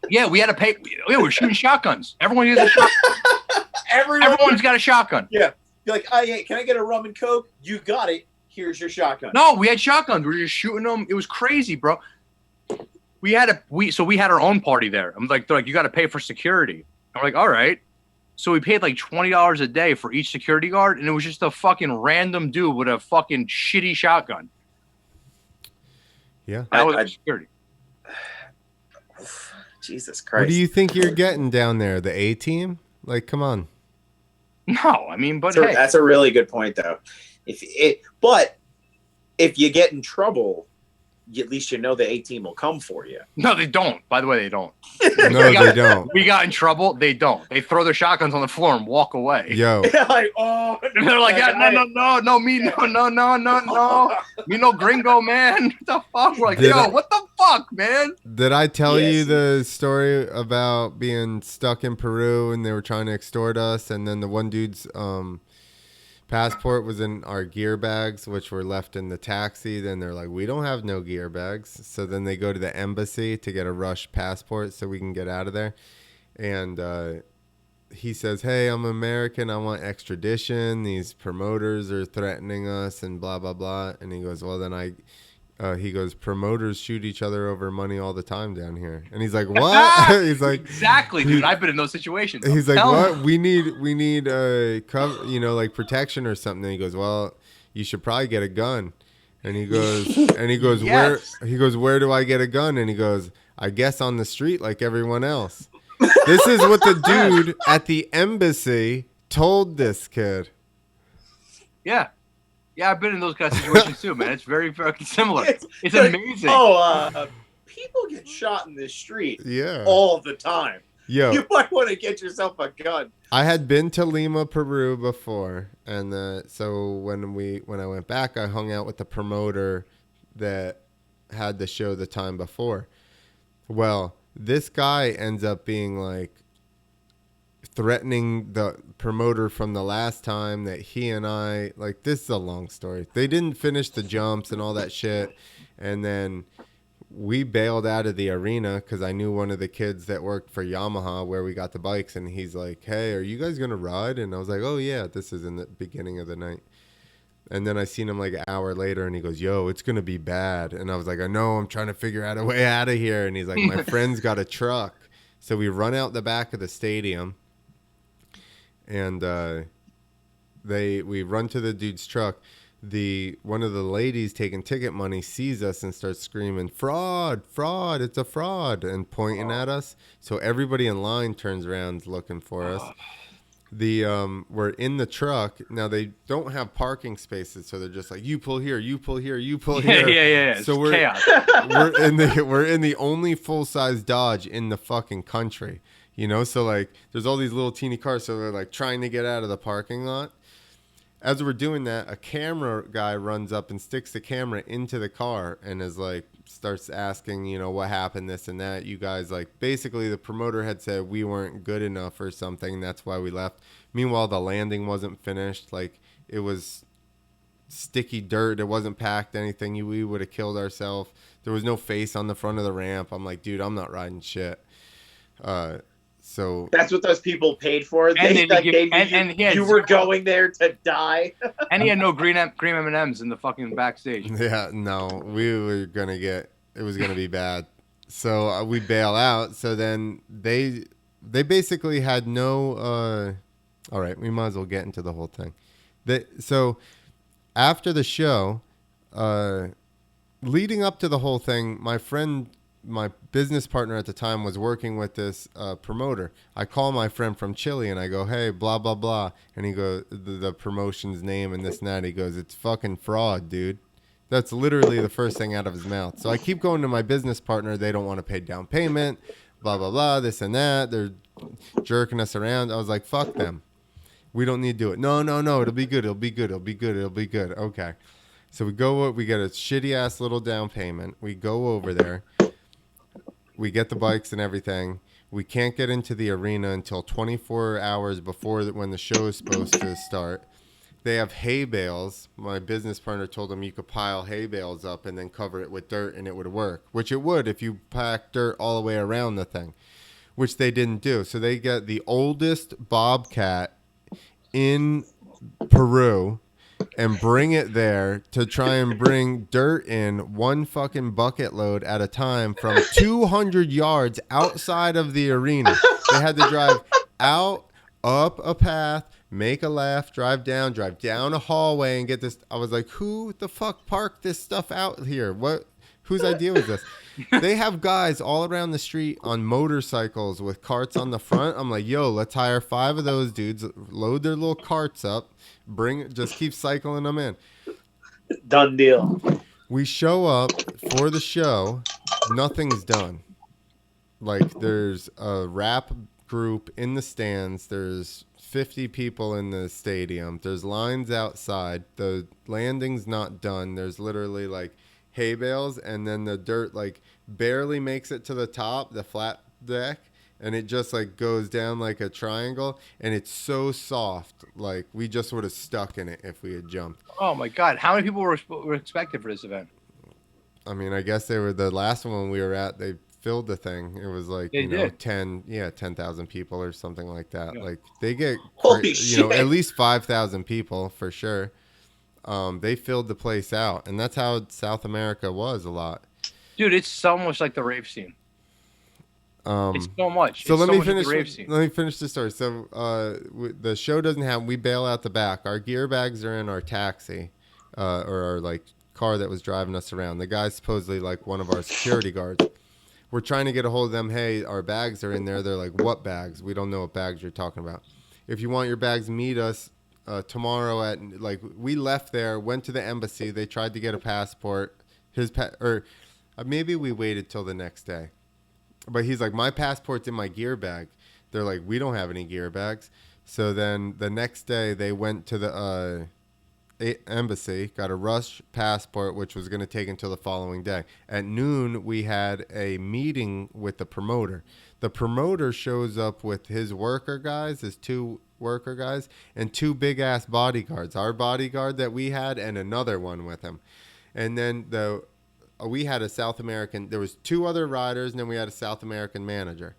Yeah, we had to pay. Yeah, we're shooting shotguns. Everyone has a shotgun. Everyone's got a shotgun. Yeah. You're like, oh, yeah, can I get a rum and coke? You got it. Here's your shotgun. No, we had shotguns. We were just shooting them. It was crazy, bro. We had our own party there. I'm like, they're like, you got to pay for security. I'm like, all right. So we paid like $20 a day for each security guard, and it was just a fucking random dude with a fucking shitty shotgun. Yeah. That was our security. Jesus Christ. What do you think you're getting down there? The A team? Like, come on. No, I mean, but That's hey, that's a really good point, though. But if you get in trouble, at least you know the A team will come for you. no, they don't. By the way, they don't. No, they don't. We got in trouble. They don't. They throw their shotguns on the floor and walk away. Yo, Like, oh, And they're like, yeah, no, me, no, me no gringo, man. What the fuck? We're like, what the fuck, man? did I tell you Yes. the story about being stuck in Peru and they were trying to extort us, and then the one dude's passport was in our gear bags, which were left in the taxi. Then they're like, we don't have no gear bags. So then they go to the embassy to get a rush passport so we can get out of there. And he says, hey, I'm American. I want extradition. These promoters are threatening us and blah, blah, blah. And he goes, well, then he goes, promoters shoot each other over money all the time down here. And he's like, what? He's like, Exactly, dude. I've been in those situations. he's I'm like, telling what? We need cover, like protection or something. And he goes, well, you should probably get a gun. And he goes, Yes. where do I get a gun? And he goes, I guess on the street like everyone else. This is what the dude at the embassy told this kid. Yeah. Yeah, I've been in those kind of situations too, man. It's very fucking similar. It's like, amazing. People get shot in the street Yeah. all the time. Yo, You might want to get yourself a gun. I had been to Lima, Peru before, and so when I went back, I hung out with the promoter that had the show the time before. Well, this guy ends up being like threatening the promoter from the last time that he and I, like, this is a long story. They didn't finish the jumps and all that shit, and then we bailed out of the arena because I knew one of the kids that worked for Yamaha where we got the bikes, and he's like, hey, are you guys gonna ride? And I was like, oh yeah, this is in the beginning of the night. And then I seen him like an hour later, and he goes, "Yo, it's gonna be bad." And I was like, "I know. I'm trying to figure out a way out of here." And he's like, "My friend's got a truck." So we run out the back of the stadium, and we run to the dude's truck. One of the ladies taking ticket money sees us and starts screaming, "Fraud! Fraud! It's a fraud!" and pointing at us. So everybody in line turns around looking for us. We're in the truck now. They don't have parking spaces, so they're just like, "You pull here, you pull here, you pull here." Yeah. So it's chaos. we're in the only full size Dodge in the fucking country, you know. So like, there's all these little teeny cars, so they're like trying to get out of the parking lot. As we're doing that, a camera guy runs up and sticks the camera into the car and is like, starts asking, you know, what happened, this and that. You guys, like, basically the promoter had said we weren't good enough or something. That's why we left. Meanwhile, the landing wasn't finished. Like, it was sticky dirt. It wasn't packed anything. We would have killed ourselves. There was no face on the front of the ramp. I'm like, dude, I'm not riding shit. So that's what those people paid for. You were going there to die. And he had no green M&Ms in the fucking backstage. Yeah, no, we were gonna get. It was gonna be bad. So we bail out. So then they basically had no. All right, we might as well get into the whole thing. So after the show, leading up to the whole thing, my business partner at the time was working with this promoter. I call my friend from Chile and I go, "Hey, blah, blah, blah." And he goes, the promotion's name and this and that. He goes, "It's fucking fraud, dude." That's literally the first thing out of his mouth. So I keep going to my business partner. They don't want to pay down payment, blah, blah, blah, this and that. They're jerking us around. I was like, fuck them. We don't need to do it. No. It'll be good. It'll be good. It'll be good. It'll be good. Okay. So we get a shitty ass little down payment. We go over there. We get the bikes and everything. We can't get into the arena until 24 hours before when the show is supposed to start. They have hay bales. My business partner told them you could pile hay bales up and then cover it with dirt and it would work, which it would if you pack dirt all the way around the thing, which they didn't do. So they get the oldest Bobcat in Peru and bring it there to try and bring dirt in one fucking bucket load at a time from 200 yards outside of the arena. They had to drive out, up a path, make a left, drive down a hallway and get this. I was like, who the fuck parked this stuff out here? Whose idea was this? They have guys all around the street on motorcycles with carts on the front. I'm like, yo, let's hire 5 of those dudes, load their little carts up, just keep cycling them in. Done deal. We show up for the show. Nothing's done. Like, there's a rap group in the stands. There's 50 people in the stadium. There's lines outside. The landing's not done. There's literally like hay bales, and then the dirt like barely makes it to the top, the flat deck, and it just like goes down like a triangle, and it's so soft, like we just would have stuck in it if we had jumped. Oh my god, how many people were expected for this event? I mean, I guess they were the last one we were at. They filled the thing. It was like 10,000 people or something like that. Yeah. Like they get at least 5,000 people for sure. They filled the place out, and that's how South America was a lot. Dude, it's so much like the rave scene. It's so much. So let me finish the story. So the show doesn't have. We bail out the back. Our gear bags are in our taxi, or our like car that was driving us around. The guy's supposedly like one of our security guards. We're trying to get a hold of them. Hey, our bags are in there. They're like, what bags? We don't know what bags you're talking about. If you want your bags, meet us tomorrow at like. We left there, went to the embassy. They tried to get a passport. Maybe we waited till the next day. But he's like, my passport's in my gear bag. They're like, we don't have any gear bags. So then the next day they went to the embassy, got a rush passport, which was going to take until the following day. At noon, we had a meeting with the promoter. The promoter shows up with his worker guys, his 2 worker guys, and 2 big-ass bodyguards. Our bodyguard that we had and another one with him. And then we had a South American. There was 2 other riders, and then we had a South American manager.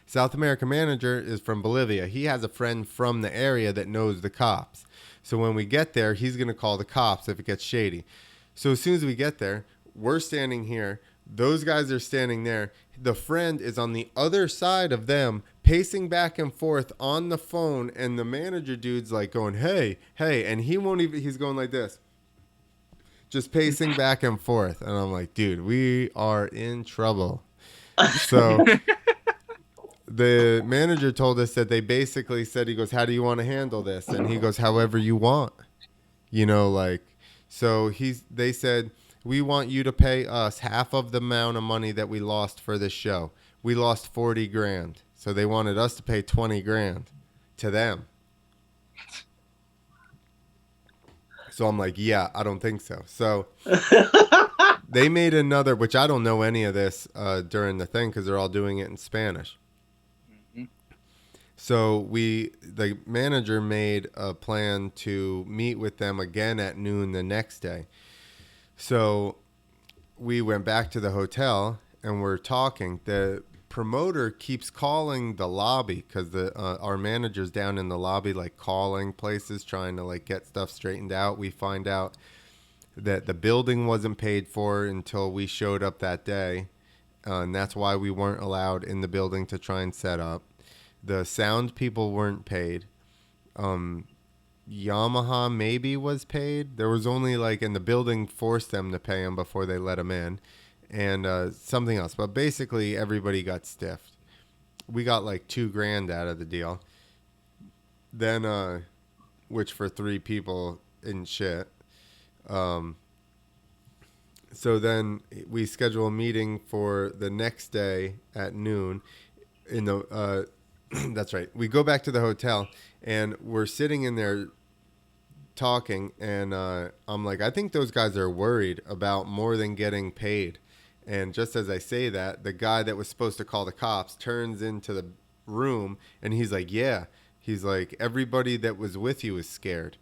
South American manager is from Bolivia. He has a friend from the area that knows the cops. So when we get there, he's going to call the cops if it gets shady. So as soon as we get there, we're standing here. Those guys are standing there. The friend is on the other side of them, pacing back and forth on the phone. And the manager dude's like going, hey, hey. And he won't even, he's going like this, just pacing back and forth. And I'm like, dude, we are in trouble. So the manager told us that they basically said, he goes, how do you want to handle this? And he goes, however you want, you know, like, so they said, we want you to pay us half of the amount of money that we lost for this show. We lost 40 grand. So they wanted us to pay 20 grand to them. So I'm like, yeah, I don't think so. So they made another, which I don't know any of this during the thing because they're all doing it in Spanish. So the manager made a plan to meet with them again at noon the next day. So we went back to the hotel and we're talking. The promoter keeps calling the lobby because our manager's down in the lobby, like calling places, trying to like get stuff straightened out. We find out that the building wasn't paid for until we showed up that day. And that's why we weren't allowed in the building to try and set up. The sound people weren't paid. Yamaha maybe was paid. There was only like, and the building forced them to pay him before they let him in, and something else. But basically, everybody got stiffed. We got like $2 grand out of the deal. Then, which for 3 people in shit. So then we schedule a meeting for the next day at noon. In the that's right. We go back to the hotel and we're sitting in there talking, and I'm like, I think those guys are worried about more than getting paid. And just as I say that, the guy that was supposed to call the cops turns into the room and he's like, yeah. He's like, everybody that was with you is scared.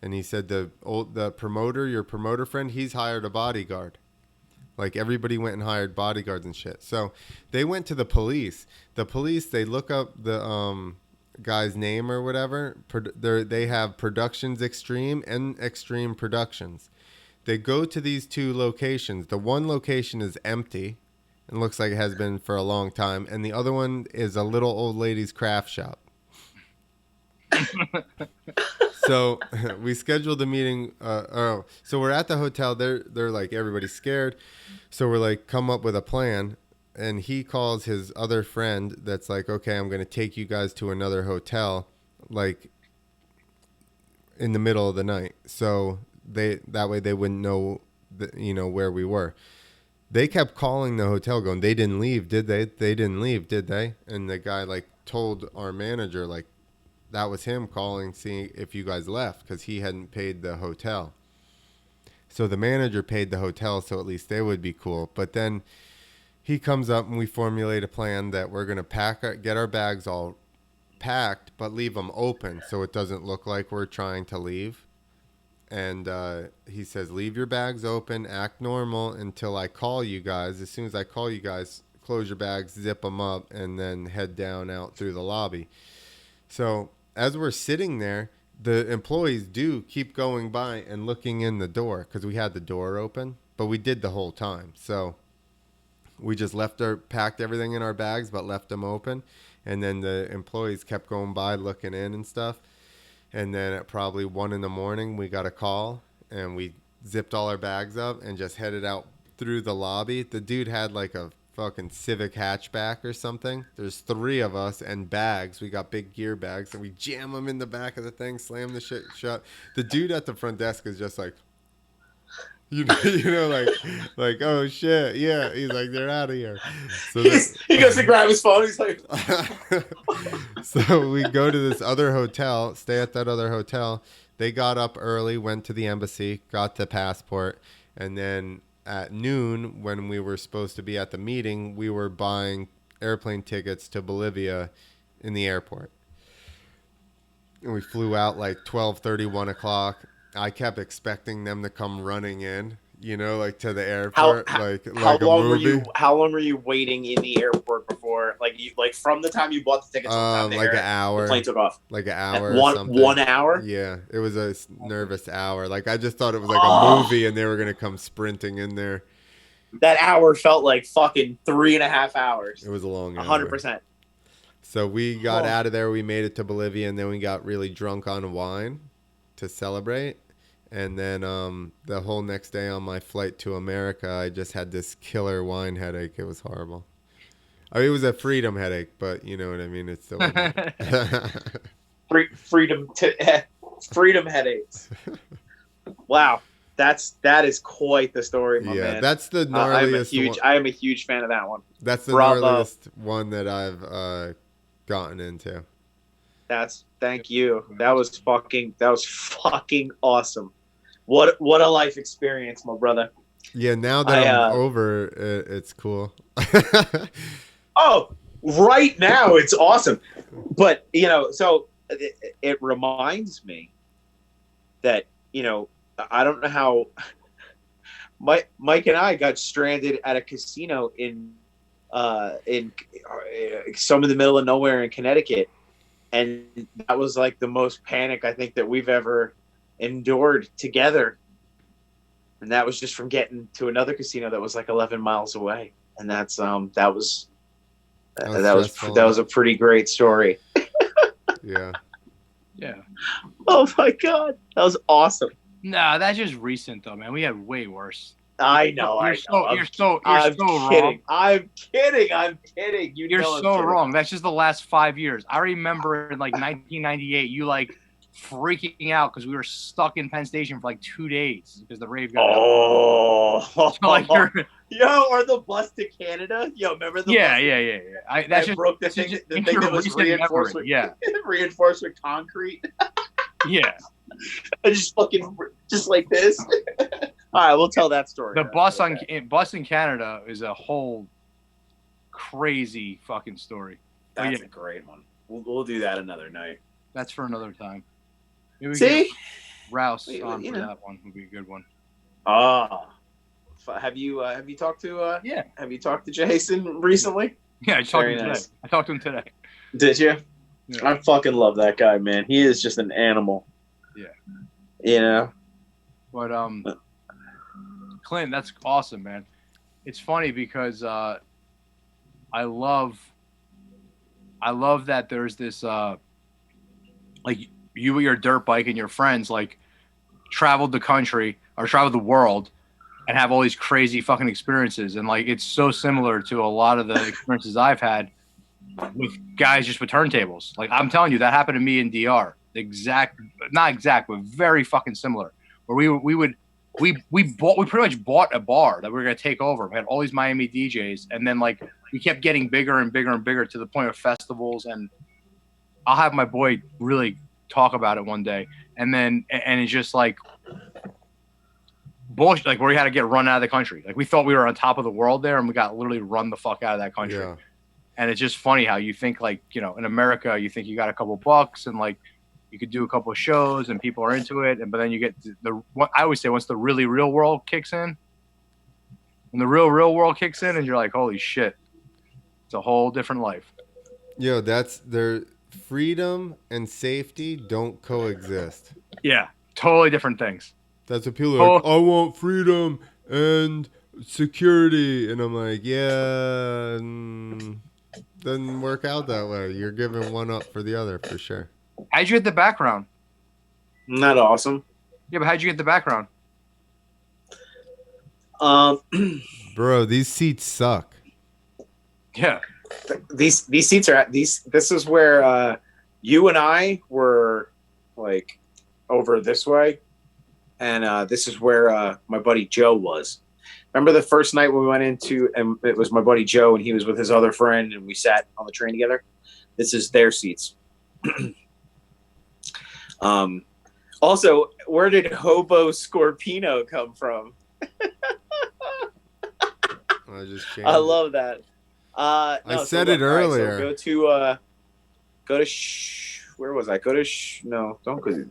And he said the promoter, your promoter friend, he's hired a bodyguard. Like everybody went and hired bodyguards and shit. So they went to the police. The police, they look up the guy's name or whatever. They have Productions Extreme and Extreme Productions. They go to these 2 locations. The one location is empty and looks like it has been for a long time. And the other one is a little old lady's craft shop. So we scheduled the meeting. So we're at the hotel. They're like, everybody's scared. So we're like, come up with a plan. And he calls his other friend that's like, okay, I'm going to take you guys to another hotel, like in the middle of the night. So that way they wouldn't know, where we were. They kept calling the hotel going, they didn't leave, did they? They didn't leave, did they? And the guy like told our manager, like, that was him calling, seeing if you guys left, because he hadn't paid the hotel. So the manager paid the hotel, so at least they would be cool. But then he comes up and we formulate a plan that we're going to get our bags all packed, but leave them open so it doesn't look like we're trying to leave. And he says, leave your bags open, act normal until I call you guys. As soon as I call you guys, close your bags, zip them up, and then head down out through the lobby. So as we're sitting there, the employees do keep going by and looking in the door because we had the door open, but we did the whole time. So we just packed everything in our bags, but left them open. And then the employees kept going by looking in and stuff. And then at probably 1 a.m, we got a call and we zipped all our bags up and just headed out through the lobby. The dude had like a fucking Civic hatchback or something. There's 3 of us and bags. We got big gear bags and we jam them in the back of the thing, slam the shit shut. The dude at the front desk is just like, like, oh shit, yeah. He's like, they're out of here. So he goes to grab his phone. He's like, so we go to this other hotel, stay at that other hotel. They got up early, went to the embassy, got the passport, and then at noon, when we were supposed to be at the meeting, we were buying airplane tickets to Bolivia in the airport. And we flew out like 12:30, 1 o'clock. I kept expecting them to come running in, like to the airport, like how a long movie. How long were you waiting in the airport before before, like from the time you bought the tickets, like an hour. The plane took off. Like an hour. One hour. Yeah, it was a nervous hour. Like I just thought it was like a movie, and they were gonna come sprinting in there. That hour felt like fucking 3.5 hours. It was a long hour. 100%. So we got out of there. We made it to Bolivia, and then we got really drunk on wine to celebrate. And then the whole next day on my flight to America, I just had this killer wine headache. It was horrible. I mean, it was a freedom headache, but you know what I mean. It's still freedom headaches. Wow, that is quite the story, my man. That's the gnarliest. I am a huge fan of that one. That's the gnarliest one that I've gotten into. Thank you. That was fucking awesome. What a life experience, my brother. Yeah, now that I'm over, it's cool. Oh, right now it's awesome. But, so it reminds me that, I don't know how Mike and I got stranded at a casino in some in the middle of nowhere in Connecticut. And that was like the most panic I think that we've ever endured together. And that was just from getting to another casino that was like 11 miles away. And that was a pretty great story. Yeah. Yeah. Oh my God. That was awesome. Nah, that's just recent though, man. We had way worse. I know. You're so kidding. wrong. I'm kidding. You're so wrong. That's just the last 5 years. I remember in like 1998, you like freaking out because we were stuck in Penn Station for like 2 days because the rave got so like or the bus to Canada. Remember the bus? Yeah. That's just broke the thing that was reinforcement. Yeah, reinforcement concrete. Yeah. I just like this. All right, we'll tell that story. The bus in Canada is a whole crazy fucking story. That's a great one. We'll do that another night. That's for another time. Maybe see, Rouse on for that one would be a good one. Have you talked to Yeah? Have you talked to Jason recently? Yeah, I talked to him today. I talked to him today. Did you? Yeah. I fucking love that guy, man. He is just an animal. Yeah. But Clint, that's awesome, man. It's funny because I love that there's this like you with your dirt bike and your friends like traveled the country or traveled the world and have all these crazy fucking experiences, and like it's so similar to a lot of the experiences I've had with guys just with turntables. Like I'm telling you, that happened to me in DR. Not exact, but very fucking similar. Where we pretty much bought a bar that we were gonna take over. We had all these Miami DJs, and then like we kept getting bigger and bigger and bigger to the point of festivals. And I'll have my boy really talk about it one day. And it's just like bullshit, like where we had to get run out of the country. Like we thought we were on top of the world there, and we got literally run the fuck out of that country. Yeah. And it's just funny how you think like, in America, you think you got a couple bucks and like you could do a couple of shows and people are into it. But then you get I always say once the really real world kicks in, when the real world kicks in and you're like, holy shit, it's a whole different life. Yeah, that's their freedom and safety don't coexist. Yeah, totally different things. That's what people are like, I want freedom and security. And I'm like, yeah, doesn't work out that way. You're giving one up for the other for sure. How'd you get the background? Not awesome. Yeah, but how'd you get the background? Bro, these seats suck. Yeah. These seats are this is where you and I were like over this way, and this is where my buddy Joe was. Remember the first night when we went into, and it was my buddy Joe, and he was with his other friend, and we sat on the train together. This is their seats. Also, where did Hobo Scorpino come from? I love that. I said it earlier. Right, so go to where was I? No, don't go.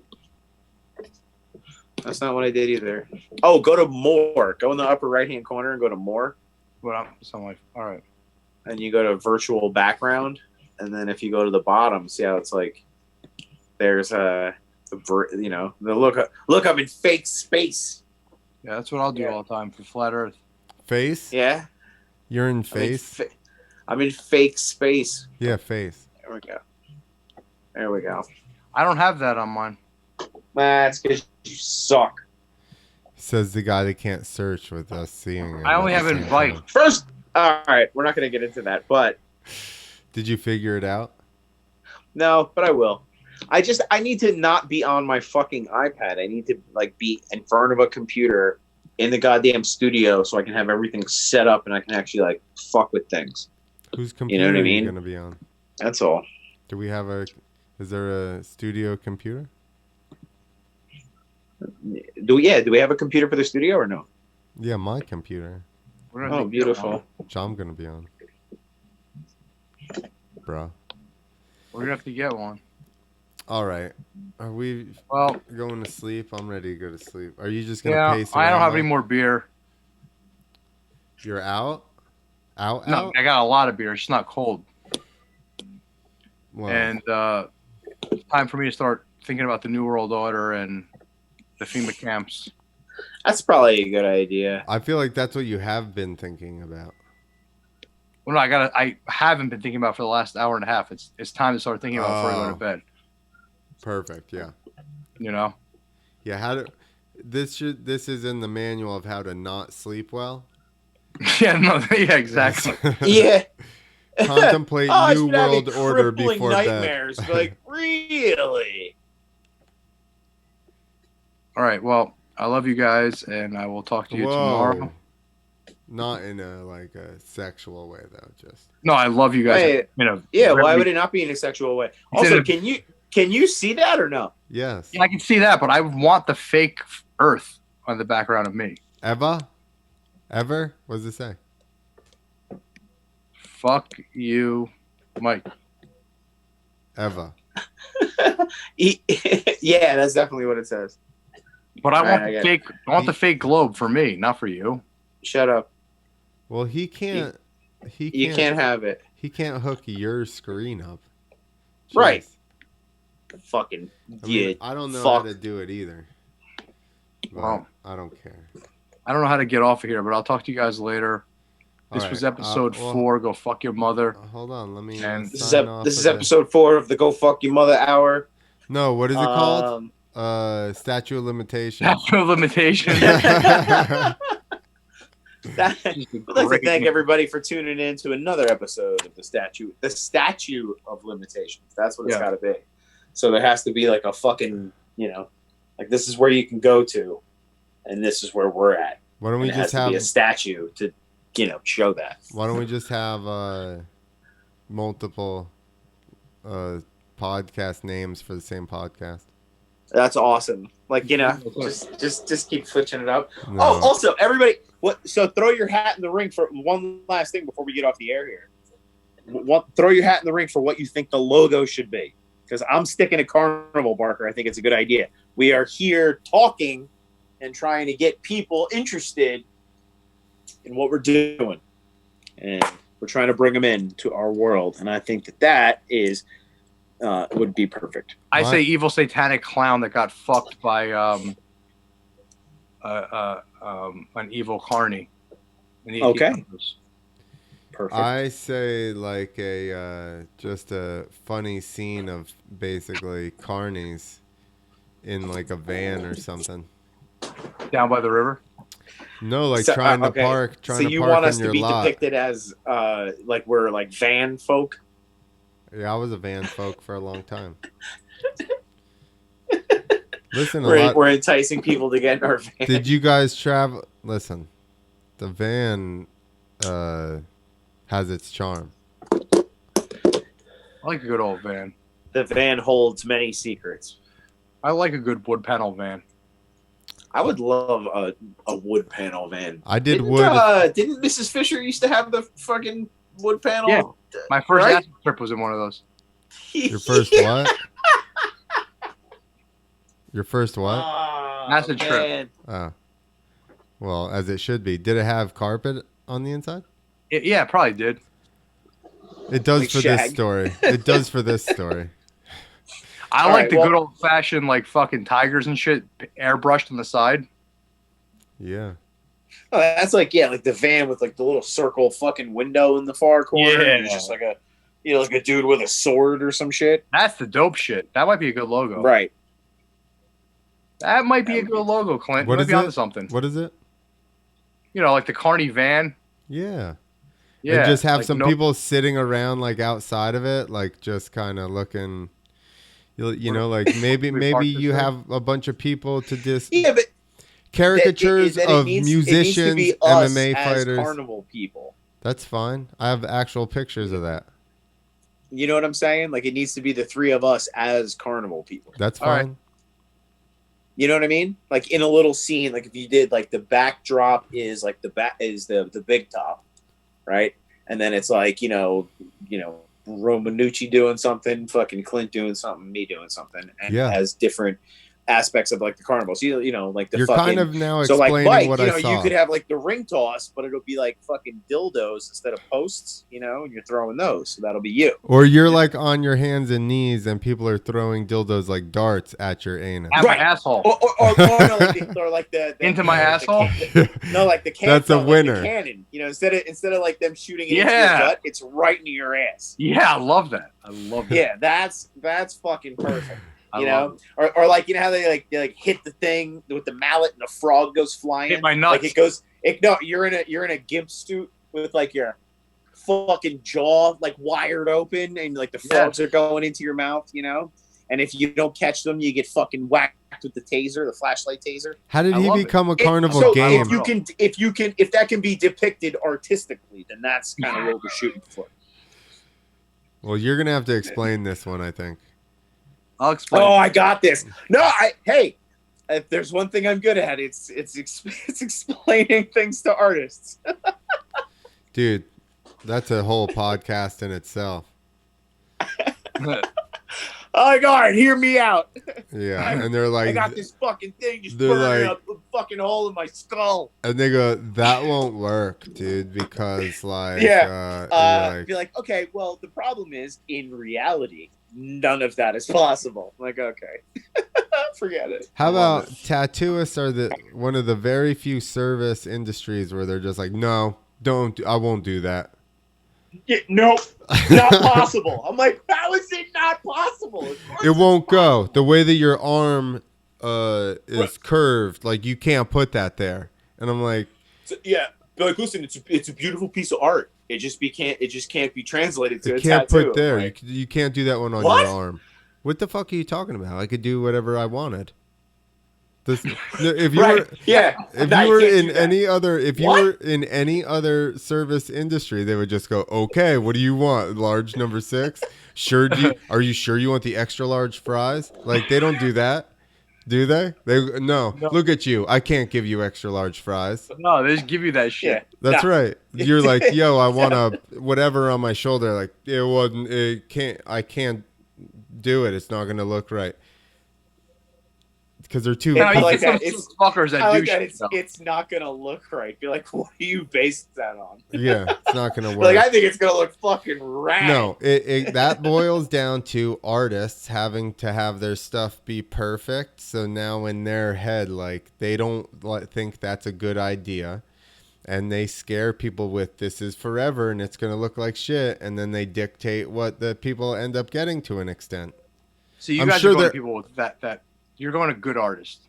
That's not what I did either. Oh, go to more. Go in the upper right hand corner and go to more. Well, something like all right. and you go to virtual background, and then if you go to the bottom, see how it's like there's the look up in fake space. Yeah, that's what I'll do all the time for flat Earth. Face? Yeah. You're in face? I'm in fake space. Yeah, face. There we go. I don't have that on mine. That's because you suck. Says the guy that can't search with us seeing it. I only have invite. First, all right, we're not going to get into that, but... Did you figure it out? No, but I will. I need to not be on my fucking iPad. I need to be in front of a computer in the goddamn studio so I can have everything set up and I can actually fuck with things. Whose computer are you going to be on? That's all. Is there a studio computer? Do we have a computer for the studio or no? Yeah, my computer. Oh, beautiful. Which I'm going to be on. Bro. We're going to have to get one. All right. Are we going to sleep? I'm ready to go to sleep. Are you just going to pace around? I don't have any more beer. You're out? Out? No, I got a lot of beer. It's just not cold. Well, and it's time for me to start thinking about the New World Order and the FEMA camps. That's probably a good idea. I feel like that's what you have been thinking about. Well, no, I haven't been thinking about for the last hour and a half. It's time to start thinking about before I go to bed. Perfect. Yeah. You know. Yeah. This is in the manual of how to not sleep well. Yeah. No. Yeah. Exactly. Yeah. Contemplate New World Order before nightmares. Bed. Really? All right. Well, I love you guys, and I will talk to you tomorrow. Not in a sexual way though. Just no. I love you guys. Yeah. Why would it not be in a sexual way? Also, can you see that or no? Yes. Yeah, I can see that, but I want the fake Earth on the background of me. Ever? What does it say? Fuck you, Mike. Eva. Yeah, that's definitely what it says. But I want the fake globe for me, not for you. Shut up. Well, he can't. You can't have it. He can't hook your screen up. Jeez. Right. Fucking I don't know how to do it either. Well, I don't care. I don't know how to get off of here, but I'll talk to you guys later. This was episode 4. Go fuck your mother. Hold on, let me. This is episode 4 of the Go Fuck Your Mother Hour. No, what is it called? Statute of Limitations. Statute of Limitations. I'd like to thank everybody for tuning in to another episode of the Statue of Limitations. That's what it's got to be. So there has to be a fucking, this is where you can go to, and this is where we're at. Why don't we just have a statue to, show that? Why don't we just have multiple podcast names for the same podcast? That's awesome. Just keep switching it up. No. Oh, also, everybody, so throw your hat in the ring for one last thing before we get off the air here. Throw your hat in the ring for what you think the logo should be. Because I'm sticking to Carnival, Barker. I think it's a good idea. We are here talking and trying to get people interested in what we're doing. And we're trying to bring them into our world. And I think that is would be perfect. I say evil satanic clown that got fucked by an evil carny. Okay. Perfect. I say just a funny scene of basically carnies in a van or something. Down by the river? No, trying to park. So you want us to be depicted as we're van folk? Yeah, I was a van folk for a long time. Listen, we're enticing people to get in our van. Did you guys travel? Listen, the van has its charm. I like a good old van. The van holds many secrets. I like a good wood panel van. I would love a wood panel van. Didn't Mrs. Fisher used to have the fucking wood panel? Yeah. My first acid trip was in one of those. Your first what? Your first what? Acid trip. Oh. Well, as it should be. Did it have carpet on the inside? Yeah, it probably did. It does Like for Shag. this story. It does for this story. I like the good old fashioned like fucking tigers and shit airbrushed on the side. Yeah. Oh, that's like like the van with like the little circle fucking window in the far corner. Yeah. And it's just like a like a dude with a sword or some shit. That's the dope shit. That might be a good logo. Right. That might be a good logo, Clint. What You might is be onto it? something. What is it? You know, like the Carney van. Yeah. Yeah. And just have like some people sitting around like outside of it, like just kind of looking, you know, like maybe you have a bunch of people to just but caricatures of musicians, it needs to be us MMA as fighters. Carnival people. That's fine. I have actual pictures of that. You know what I'm saying? Like it needs to be the three of us as Carnival people. That's All right. fine. You know what I mean? Like in a little scene, like if you did like the backdrop is like the big top, right? And then it's like, you know, Romanucci doing something, fucking Clint doing something, me doing something, and it has different aspects of like the carnival. So you know, like the You're fucking, kind of now so explaining like Mike, what you know, I saw. you could have like the ring toss, but it'll be like fucking dildos instead of posts, you know, and you're throwing those, so that'll be you. Or you're like on your hands and knees, and people are throwing dildos like darts at your anus. At my asshole. Or no, like the Into my asshole. No, like the cannon. That's a winner. Like the cannon. You know, instead of like them shooting it into your gut, it's right into your ass. Yeah, I love that. I love that. Yeah, that's fucking perfect. You know, or like, you know how they like hit the thing with the mallet and the frog goes flying. Hit my nuts. Like no, you're in a gimp suit with like your fucking jaw like wired open and like the frogs are going into your mouth. You know, and if you don't catch them, you get fucking whacked with the taser, the flashlight taser. How did he become a carnival game? If that can be depicted artistically, then that's kind of what we're shooting for. Well, you're gonna have to explain this one, I think. I'll explain. Oh, I got this. No, hey, if there's one thing I'm good at, it's explaining things to artists. Dude, that's a whole podcast in itself. Oh, God, hear me out. Yeah, and they're like, I got this fucking thing just they're burning like- up a fucking hole in my skull. and they go, that won't work, dude, because like, Be like, okay, well, the problem is, in reality, none of that is possible. I'm like, okay, forget it. how about tattooists are one of the very few service industries where they're just like, no, I won't do that. Yeah, nope, not possible. I'm like, how is it not possible? It won't go. The way that your arm is curved, like you can't put that there. And I'm like, yeah, but like, listen, it's a beautiful piece of art. It just can't be translated to a can't tattoo. put there. Like, You can't do that one on What? your arm. What the fuck are you talking about? I could do whatever I wanted. If you were in any other service industry, they would just go, okay, what do you want? Large number 6? Sure. Are you sure you want the extra large fries? Like they don't do that, do they? No. Look at you. I can't give you extra large fries. No, they just give you that shit. yeah, That's nah. right. You're like, yo, I want a whatever on my shoulder. Like I can't do it. It's not gonna look right. Because they're too. No, you like get that. some fuckers that do shit. It's not gonna look right. Be like, what do you base that on? Yeah, it's not gonna work. Like, I think it's gonna look fucking rad. No, that boils down to artists having to have their stuff be perfect. So now in their head, like they don't think that's a good idea, and they scare people with this is forever and it's gonna look like shit, and then they dictate what the people end up getting to an extent. So you I'm guys sure are going that- to people with that. You're going to good artists.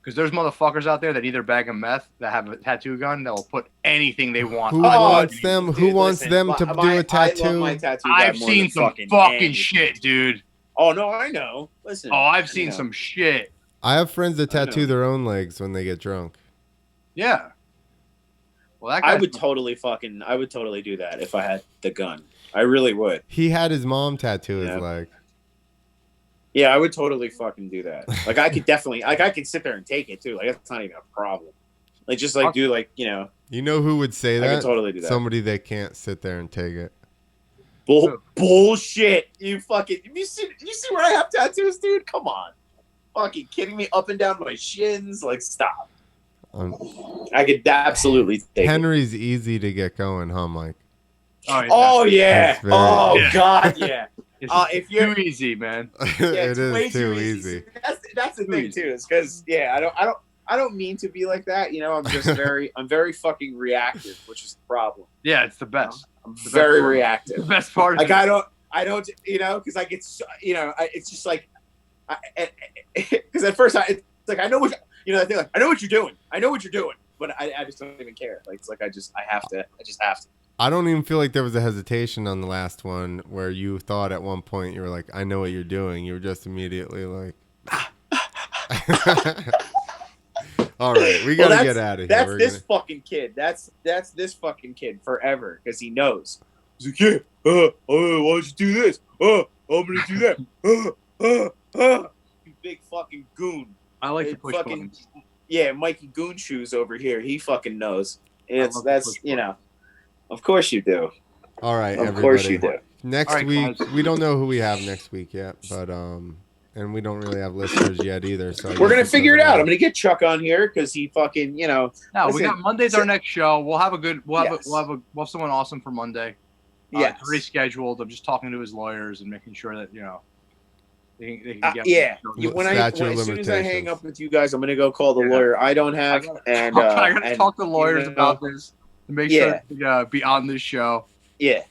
Because there's motherfuckers out there that either bag of meth that have a tattoo gun that will put anything they want. Who wants them? Who wants them to do a tattoo? I love my tattoo I've more seen than some fucking anything. shit, dude. Oh no, I know. Listen. Oh, I've seen some shit. I have friends that I know. tattoo their own legs when they get drunk. Yeah. Well, that I guy's would totally do that if I had the gun. I really would. He had his mom tattoo his Yeah. leg. Yeah, I would totally fucking do that. Like I could definitely, like I could sit there and take it too. Like that's not even a problem. Like just like do like You know who would say I that? could totally do that. Somebody that can't sit there and take it. Bullshit. You see where I have tattoos, dude? Come on. Fucking kidding me? Up and down my shins? Like stop. I could absolutely take it. Henry's easy to get going, huh, Mike? Oh yeah. Oh yeah. God, yeah. If you're too easy, man. Yeah, it is too easy. That's the thing too. Is because I don't mean to be like that. You know, I'm just I'm very fucking reactive, which is the problem. Yeah, it's the best. I'm very reactive. The best part. Like I don't, you know, because I get, you know, it's just like, because at first it's like I know what, you know, I think like I know what you're doing, but I just don't even care. Like it's like I just have to. I don't even feel like there was a hesitation on the last one where you thought at one point you were like, I know what you're doing. You were just immediately like, all right, we gotta get out of here. That's fucking kid. That's this fucking kid forever because he knows. He's like, yeah, why don't you do this? I'm gonna do that. You big fucking goon. I like to push fucking buttons. Yeah, Mikey Goon Shoes over here. He fucking knows. That's you know. Of course you do. All right, of course you do. Next week, we don't know who we have next week yet, but and we don't really have listeners yet either. So we're gonna figure it out. I'm gonna get Chuck on here because he fucking, you know. No, we got Monday's our next show. We'll have someone awesome for Monday. Yeah, rescheduled. I'm just talking to his lawyers and making sure that, you know, they can get. Yeah, as soon as I hang up with you guys, I'm gonna go call the lawyer I don't have, I gotta talk to lawyers about this to make sure to be on this show. Yeah,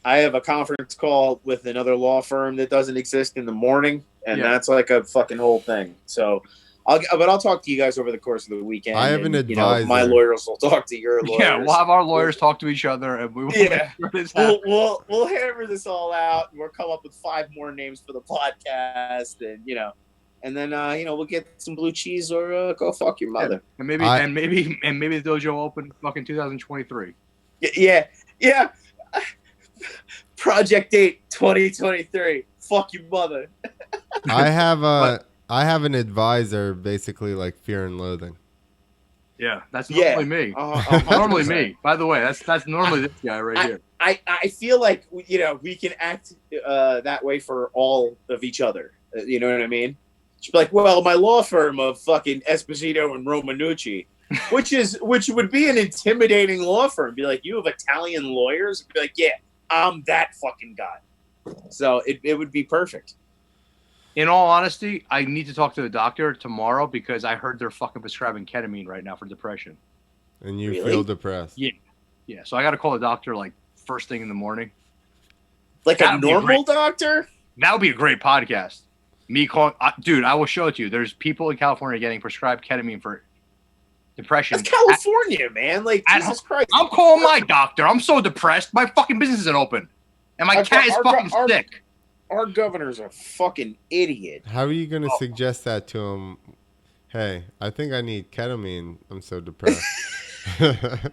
I have a conference call with another law firm that doesn't exist in the morning, and that's like a fucking whole thing. So, I'll talk to you guys over the course of the weekend. I have an advisor. You know, my lawyers will talk to your lawyers. Yeah, we'll have our lawyers talk to each other, and we will we'll hammer this all out, and we'll come up with 5 more names for the podcast, and you know, and then you know, we'll get some blue cheese or go fuck your mother, and maybe the dojo open fucking 2023. Yeah. Project date 2023. Fuck your mother. I have an advisor, basically like Fear and Loathing. Yeah, that's normally me. Normally me. By the way, that's normally this guy right here. I feel like, you know, we can act that way for all of each other. You know what I mean? She'd be like, well, my law firm of fucking Esposito and Romanucci, which would be an intimidating law firm. Be like, you have Italian lawyers? Be like, yeah, I'm that fucking guy. So it would be perfect. In all honesty, I need to talk to the doctor tomorrow because I heard they're fucking prescribing ketamine right now for depression. And you feel depressed? Yeah. So I got to call the doctor like first thing in the morning. Like a normal doctor? That would be a great podcast. Me calling, dude. I will show it to you. There's people in California getting prescribed ketamine for depression. That's California, man. Like Jesus Christ. I'm calling my doctor. I'm so depressed. My fucking business isn't open, and my cat is fucking sick. Our governor's a fucking idiot. How are you going to suggest that to him? Hey, I think I need ketamine. I'm so depressed. I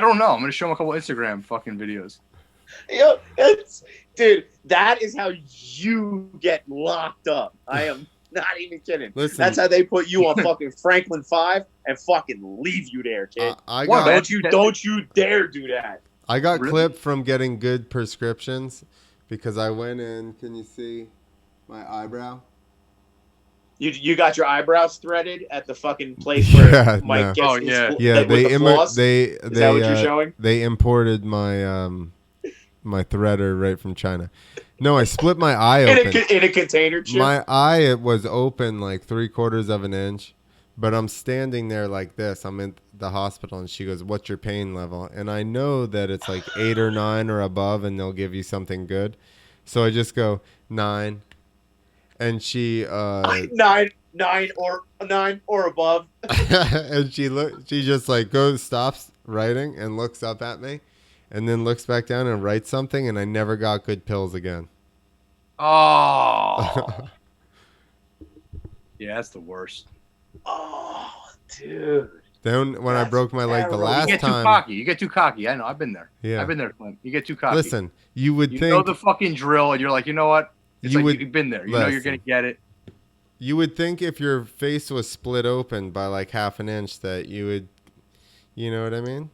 don't know. I'm going to show him a couple Instagram fucking videos. Yo, dude, that is how you get locked up. I am not even kidding. Listen, that's how they put you on fucking Franklin 5 and fucking leave you there, kid. Don't you dare do that. I got clipped from getting good prescriptions. Because I went in, can you see my eyebrow? You got your eyebrows threaded at the fucking place where Mike gets Is that what you're showing? They imported my my threader right from China. No, I split my eye open. In a container chip? My eye was open like 3/4 of an inch. But I'm standing there like this. I'm in the hospital, and she goes, "What's your pain level?" And I know that it's like 8 or 9 or above, and they'll give you something good. So I just go 9, and she 9 or above. And she just like stops writing and looks up at me, and then looks back down and writes something. And I never got good pills again. Oh, yeah, that's the worst. Oh, dude. Then when I broke my leg the last time. You get too cocky. I know. I've been there. Yeah. I've been there, Clint. You get too cocky. Listen, you would think. You know the fucking drill, and you're like, you know what? You've been there. You know you're going to get it. You would think if your face was split open by like 1/2 inch that you would, you know what I mean?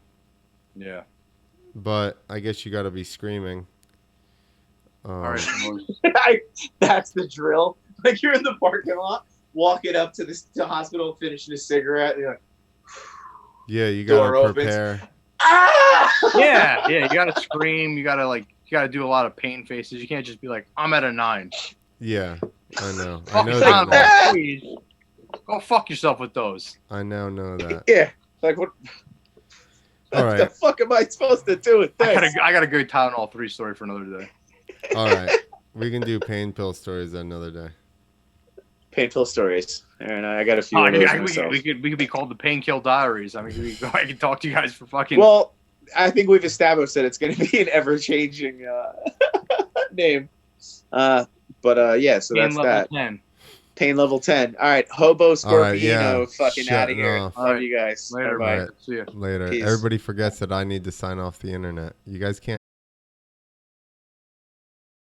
Yeah. But I guess you got to be screaming. All right. That's the drill. Like you're in the parking lot. Walking up to the hospital, finishing a cigarette. You're like, yeah, you gotta prepare. Opens. Ah! Yeah, you gotta scream. You gotta do a lot of pain faces. You can't just be like, I'm at a 9. Yeah, I know. I Fuck know yourself, that. please. Go fuck yourself with those. I now know that. Yeah. Like what? All What right. the fuck am I supposed to do with this? I got a good Tylenol 3 story for another day. All right. We can do pain pill stories another day. Painful stories. And I got a few of those myself. We could be called the Painkill Diaries. I mean, I can talk to you guys for fucking. Well, I think we've established that it's going to be an ever-changing name. Yeah, so Pain that's level that. 10. Pain level 10. All right, Hobo Scorpino, yeah. fucking Shut out of here. off. Love you guys. Later, Bye-bye. All right. See ya. Later. Peace. Everybody forgets that I need to sign off the internet. You guys can't.